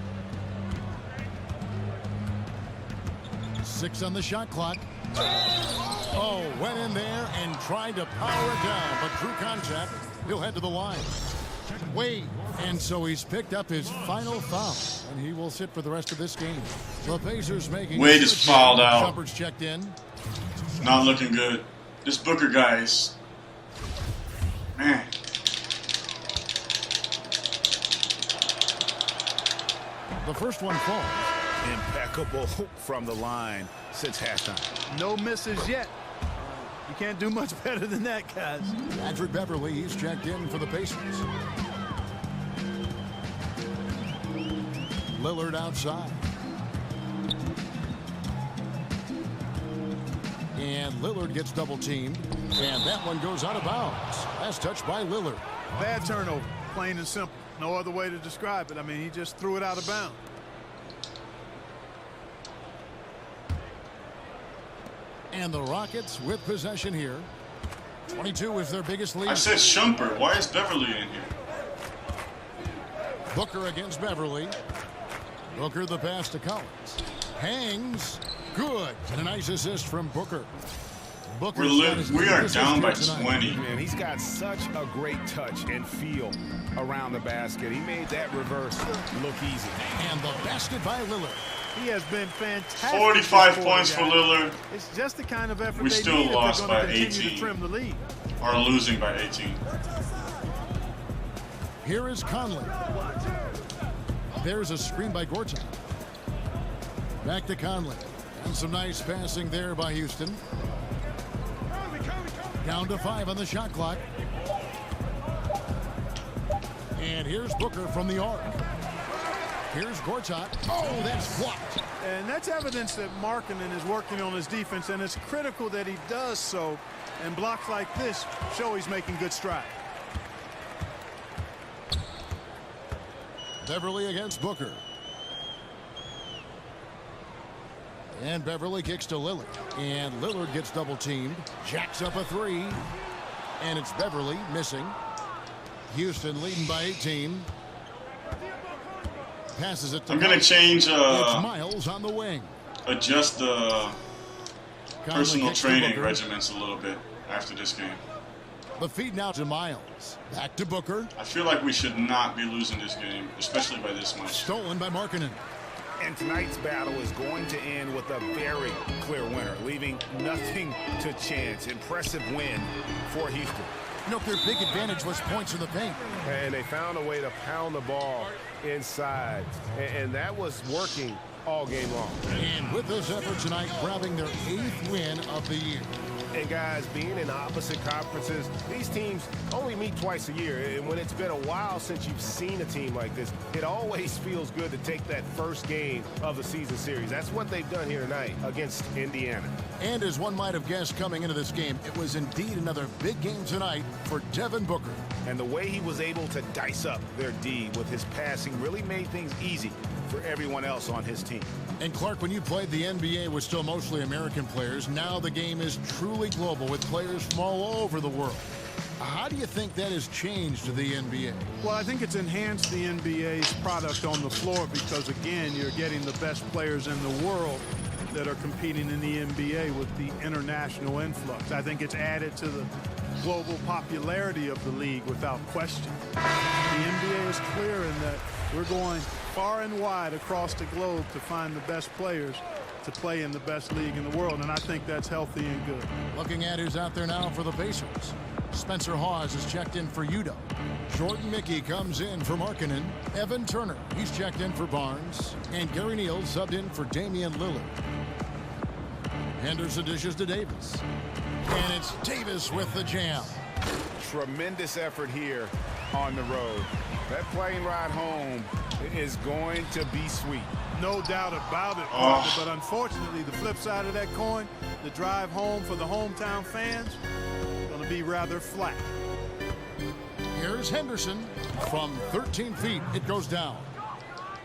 6 on the shot clock. Oh, went in there and tried to power it down, but through contact, he'll head to the line. Wade, and so he's picked up his final foul, and he will sit for the rest of this game. The Pacers making Wade is fouled out. Jumpers checked in. Not looking good. This Booker guy is, man. The first one falls. Impeccable from the line since halftime. No misses yet. You can't do much better than that, guys. Patrick Beverly, he's checked in for the Pacers. Lillard outside. And Lillard gets double teamed. And that one goes out of bounds. Last touch by Lillard. Bad turnover, plain and simple. No other way to describe it. I mean, he just threw it out of bounds. And the Rockets with possession here. 22 is their biggest lead. I said Shumpert. Why is Beverly in here? Booker against Beverly. Booker the pass to Collins. Hangs. Good. And a nice assist from Booker. Booker we are down by 20. Man, he's got such a great touch and feel around the basket. He made that reverse look easy. And the basket by Lillard. He has been fantastic. 45 points for Lillard. It's just the kind of effort we they still need lost if they're by going to continue 18. to trim the lead. Are losing by 18. Here is Conley. There's a screen by Gortat. Back to Conley. And some nice passing there by Houston. Down to 5 on the shot clock. And here's Booker from the arc. Here's Gortat. Oh, that's blocked. And that's evidence that Markkanen is working on his defense, and it's critical that he does so. And blocks like this show he's making good strides. Beverly against Booker. And Beverly kicks to Lillard. And Lillard gets double teamed. Jacks up a 3. And it's Beverly missing. Houston leading by 18. Passes it to I'm going to change, it's Miles on the wing. adjust the personal training regimens a little bit after this game. The feed now to Miles. Back to Booker. I feel like we should not be losing this game, especially by this much. Stolen by Markkanen. And tonight's battle is going to end with a very clear winner, leaving nothing to chance. Impressive win for Houston. You know, their big advantage was points in the paint. And they found a way to pound the ball inside. And that was working all game long. And with this effort tonight, grabbing their 8th win of the year. And guys, being in opposite conferences, these teams only meet twice a year. And when it's been a while since you've seen a team like this, it always feels good to take that first game of the season series. That's what they've done here tonight against Indiana. And as one might have guessed coming into this game, it was indeed another big game tonight for Devin Booker. And the way he was able to dice up their D with his passing really made things easy for everyone else on his team. And Clark, when you played the NBA with still mostly American players, now the game is truly global with players from all over the world. How do you think that has changed the NBA? Well, I think it's enhanced the NBA's product on the floor because, again, you're getting the best players in the world that are competing in the NBA with the international influx. I think it's added to the global popularity of the league without question. The NBA is clear in that we're going far and wide across the globe to find the best players to play in the best league in the world, and I think that's healthy and good. Looking at who's out there now for the Pacers. Spencer Hawes is checked in for Udo. Jordan Mickey comes in for Markkanen. Evan Turner, he's checked in for Barnes. And Gary Neal subbed in for Damian Lillard. Henderson dishes to Davis. And it's Davis with the jam. Tremendous effort here on the road. That plane ride home is going to be sweet. No doubt about it, Parker, but unfortunately, the flip side of that coin, the drive home for the hometown fans, going to be rather flat. Here's Henderson. From 13 feet, it goes down.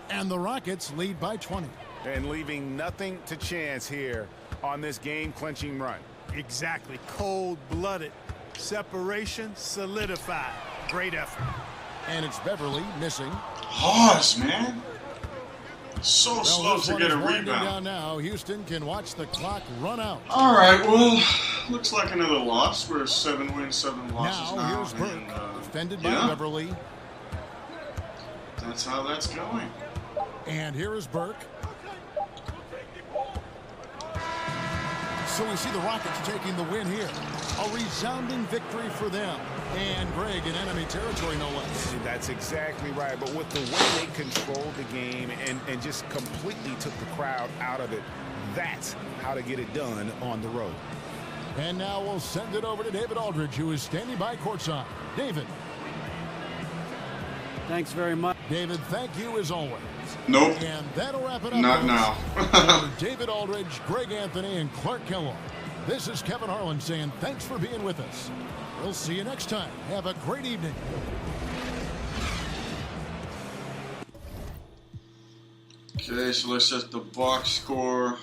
And the Rockets lead by 20. And leaving nothing to chance here on this game-clinching run. Exactly. Cold-blooded. Separation solidified. Great effort. And it's Beverly missing. Hawes, man. So slow to get a rebound. Down now. Houston can watch the clock run out. All right, well, looks like another loss. We're 7 wins, 7 losses now. Here's Burke, defended by Beverly. That's how that's going. And here is Burke. So we see the Rockets taking the win here. A resounding victory for them. And Greg in enemy territory, no less. That's exactly right. But with the way they controlled the game and just completely took the crowd out of it, that's how to get it done on the road. And now we'll send it over to David Aldridge, who is standing by courtside. David. Thanks very much. David, thank you as always. Nope. And that'll wrap it up. Not now. For David Aldridge, Greg Anthony, and Clark Kellogg. This is Kevin Harlan saying thanks for being with us. We'll see you next time. Have a great evening. Okay, so let's set the box score.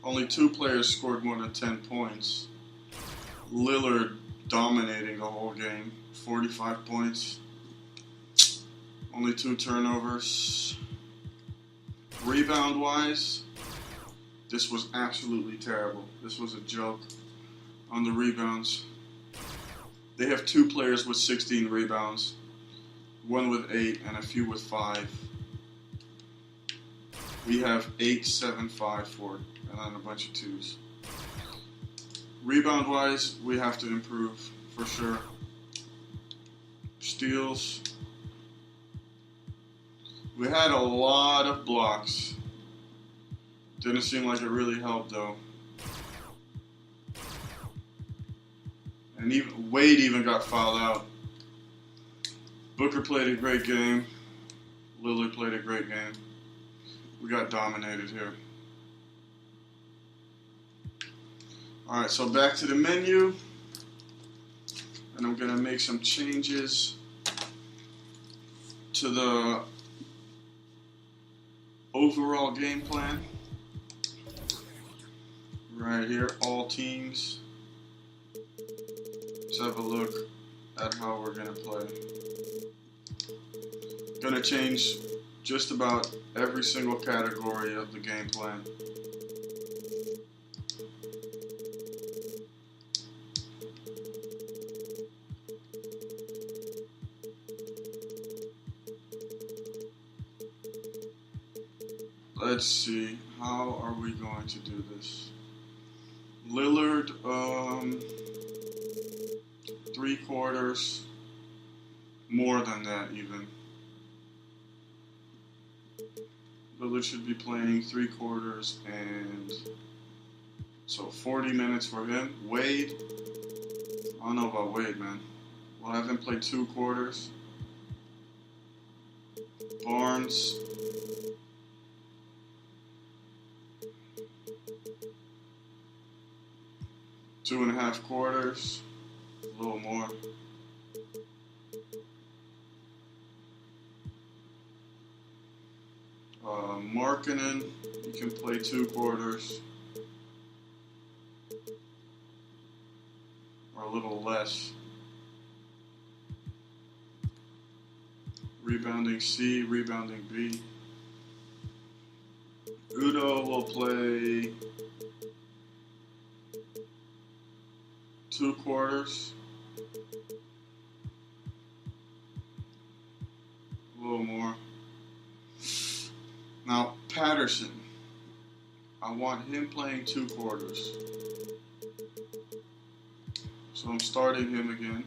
Only 2 players scored more than 10 points. Lillard dominating the whole game. 45 points. Only 2 turnovers. Rebound-wise, this was absolutely terrible. This was a joke on the rebounds. They have 2 players with 16 rebounds, 1 with 8, and a few with 5. We have 8, 7, 5, 4, and then a bunch of 2s. Rebound-wise, we have to improve for sure. Steals. We had a lot of blocks. Didn't seem like it really helped though. And even Wade even got fouled out. Booker played a great game. Lillard played a great game. We got dominated here. Alright, so back to the menu. And I'm going to make some changes to the overall game plan. Right here, all teams. Let's have a look at how we're going to play. Going to change just about every single category of the game plan. Let's see, how are we going to do this? Lillard, 3/4, more than that even. Lillard should be playing 3/4 and so 40 minutes for him. Wade, I don't know about Wade, man. We'll have him play 2 quarters. Barnes, two and a half quarters, a little more. Markkanen, you can play 2 quarters, or a little less. Rebounding C, rebounding B. Udo will play 2 quarters. A little more. Now, Patterson. I want him playing 2 quarters. So I'm starting him again.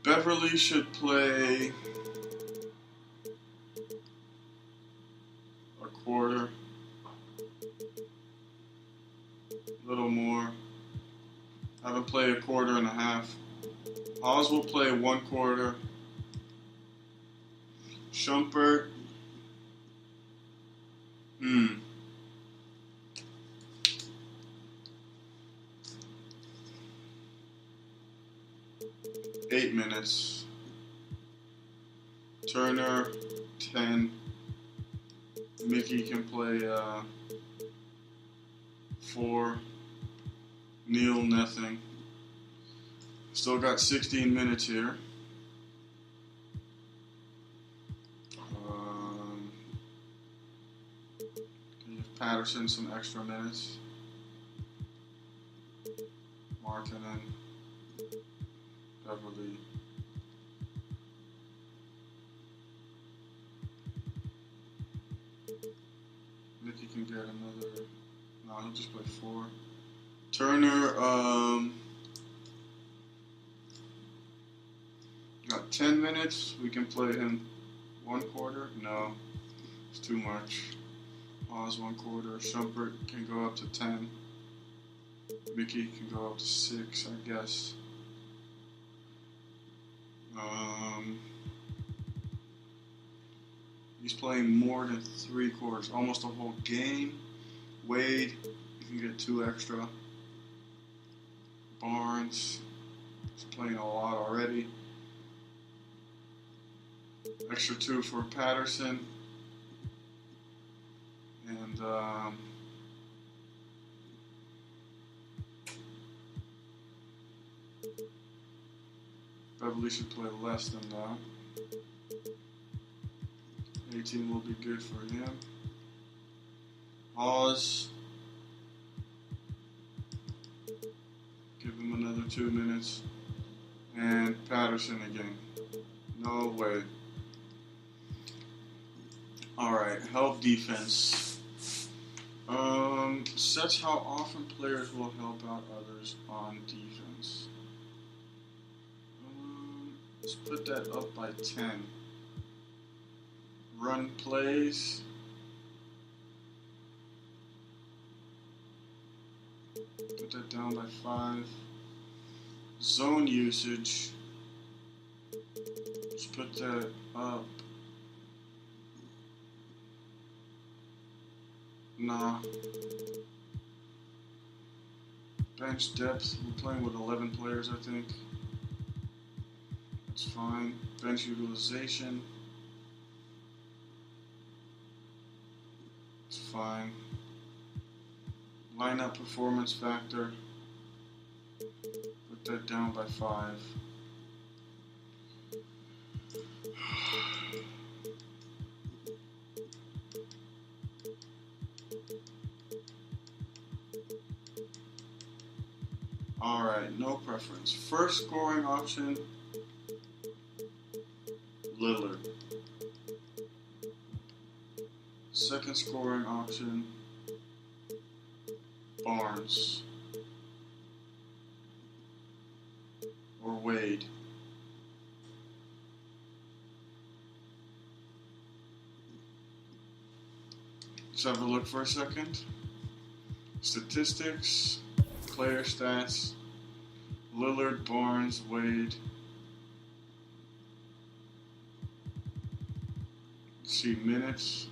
Beverly should play a quarter. A little more. Have him play a quarter and a half. Oz will play 1 quarter. Shumpert. 8 minutes. Turner, 10. Mickey can play 4. Neil, nothing. Still got 16 minutes here. Give Patterson some extra minutes. Markkinen, Beverly. Mickey can get another. No, he'll just play 4. Turner, got 10 minutes. We can play him 1 quarter. No, it's too much. Oz 1 quarter. Shumpert can go up to 10. Mickey can go up to 6, I guess. He's playing more than 3 quarters, almost a whole game. Wade, you can get 2 extra. Barnes is playing a lot already. Extra 2 for Patterson. And Beverly should play less than that. 18 will be good for him. Oz, give him another 2 minutes. And Patterson again. No way. Alright, help defense. Sets how often players will help out others on defense. Let's put that up by 10. Run plays. Put that down by 5. Zone usage. Let's put that up. Nah. Bench depth. We're playing with 11 players, I think. That's fine. Bench utilization. It's fine. Lineup performance factor. Put that down by 5. Alright, no preference. First scoring option, Lillard. Second scoring option, Barnes. Or Wade. Let's have a look for a second. Statistics, player stats, Lillard, Barnes, Wade. Let's see, minutes.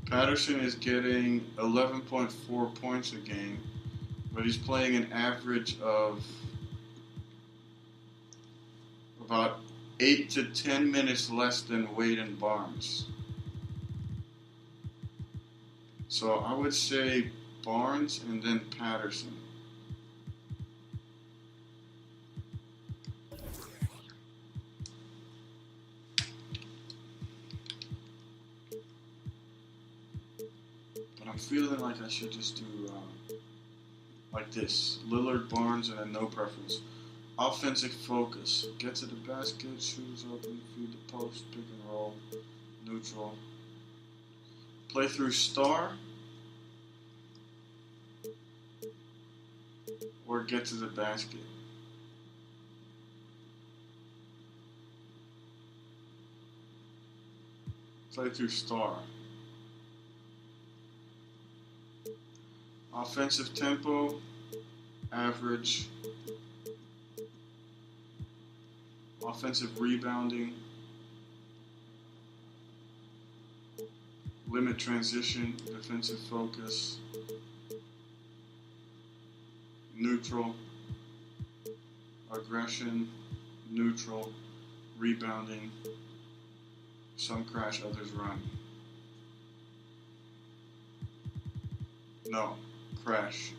Patterson is getting 11.4 points a game, but he's playing an average of about 8 to 10 minutes less than Wade and Barnes. So I would say Barnes and then Patterson. But I'm feeling like I should just do like this. Lillard, Barnes, and then no preference. Offensive focus. Get to the basket, shooters open, feed the post, pick and roll, neutral. Play through star. Or get to the basket. Play through star. Offensive tempo, average. Offensive rebounding. Limit transition, defensive focus. Neutral. Aggression, neutral. Rebounding. Some crash, others run. No. Crash.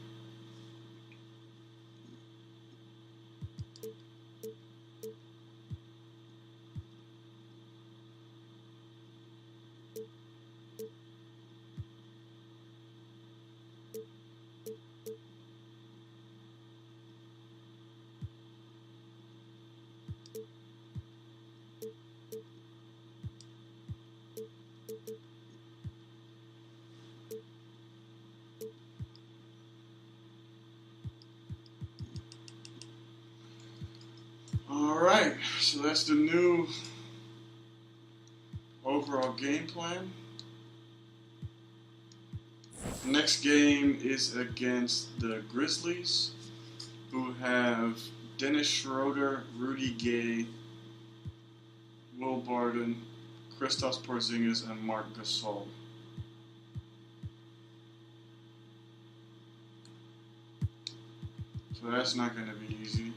Alright, so that's the new overall game plan. The next game is against the Grizzlies, who have Dennis Schroeder, Rudy Gay, Will Barton, Kristaps Porzingis, and Marc Gasol. So that's not going to be easy.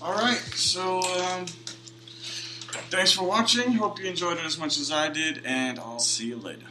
Alright, so thanks for watching. Hope you enjoyed it as much as I did, and I'll see you later.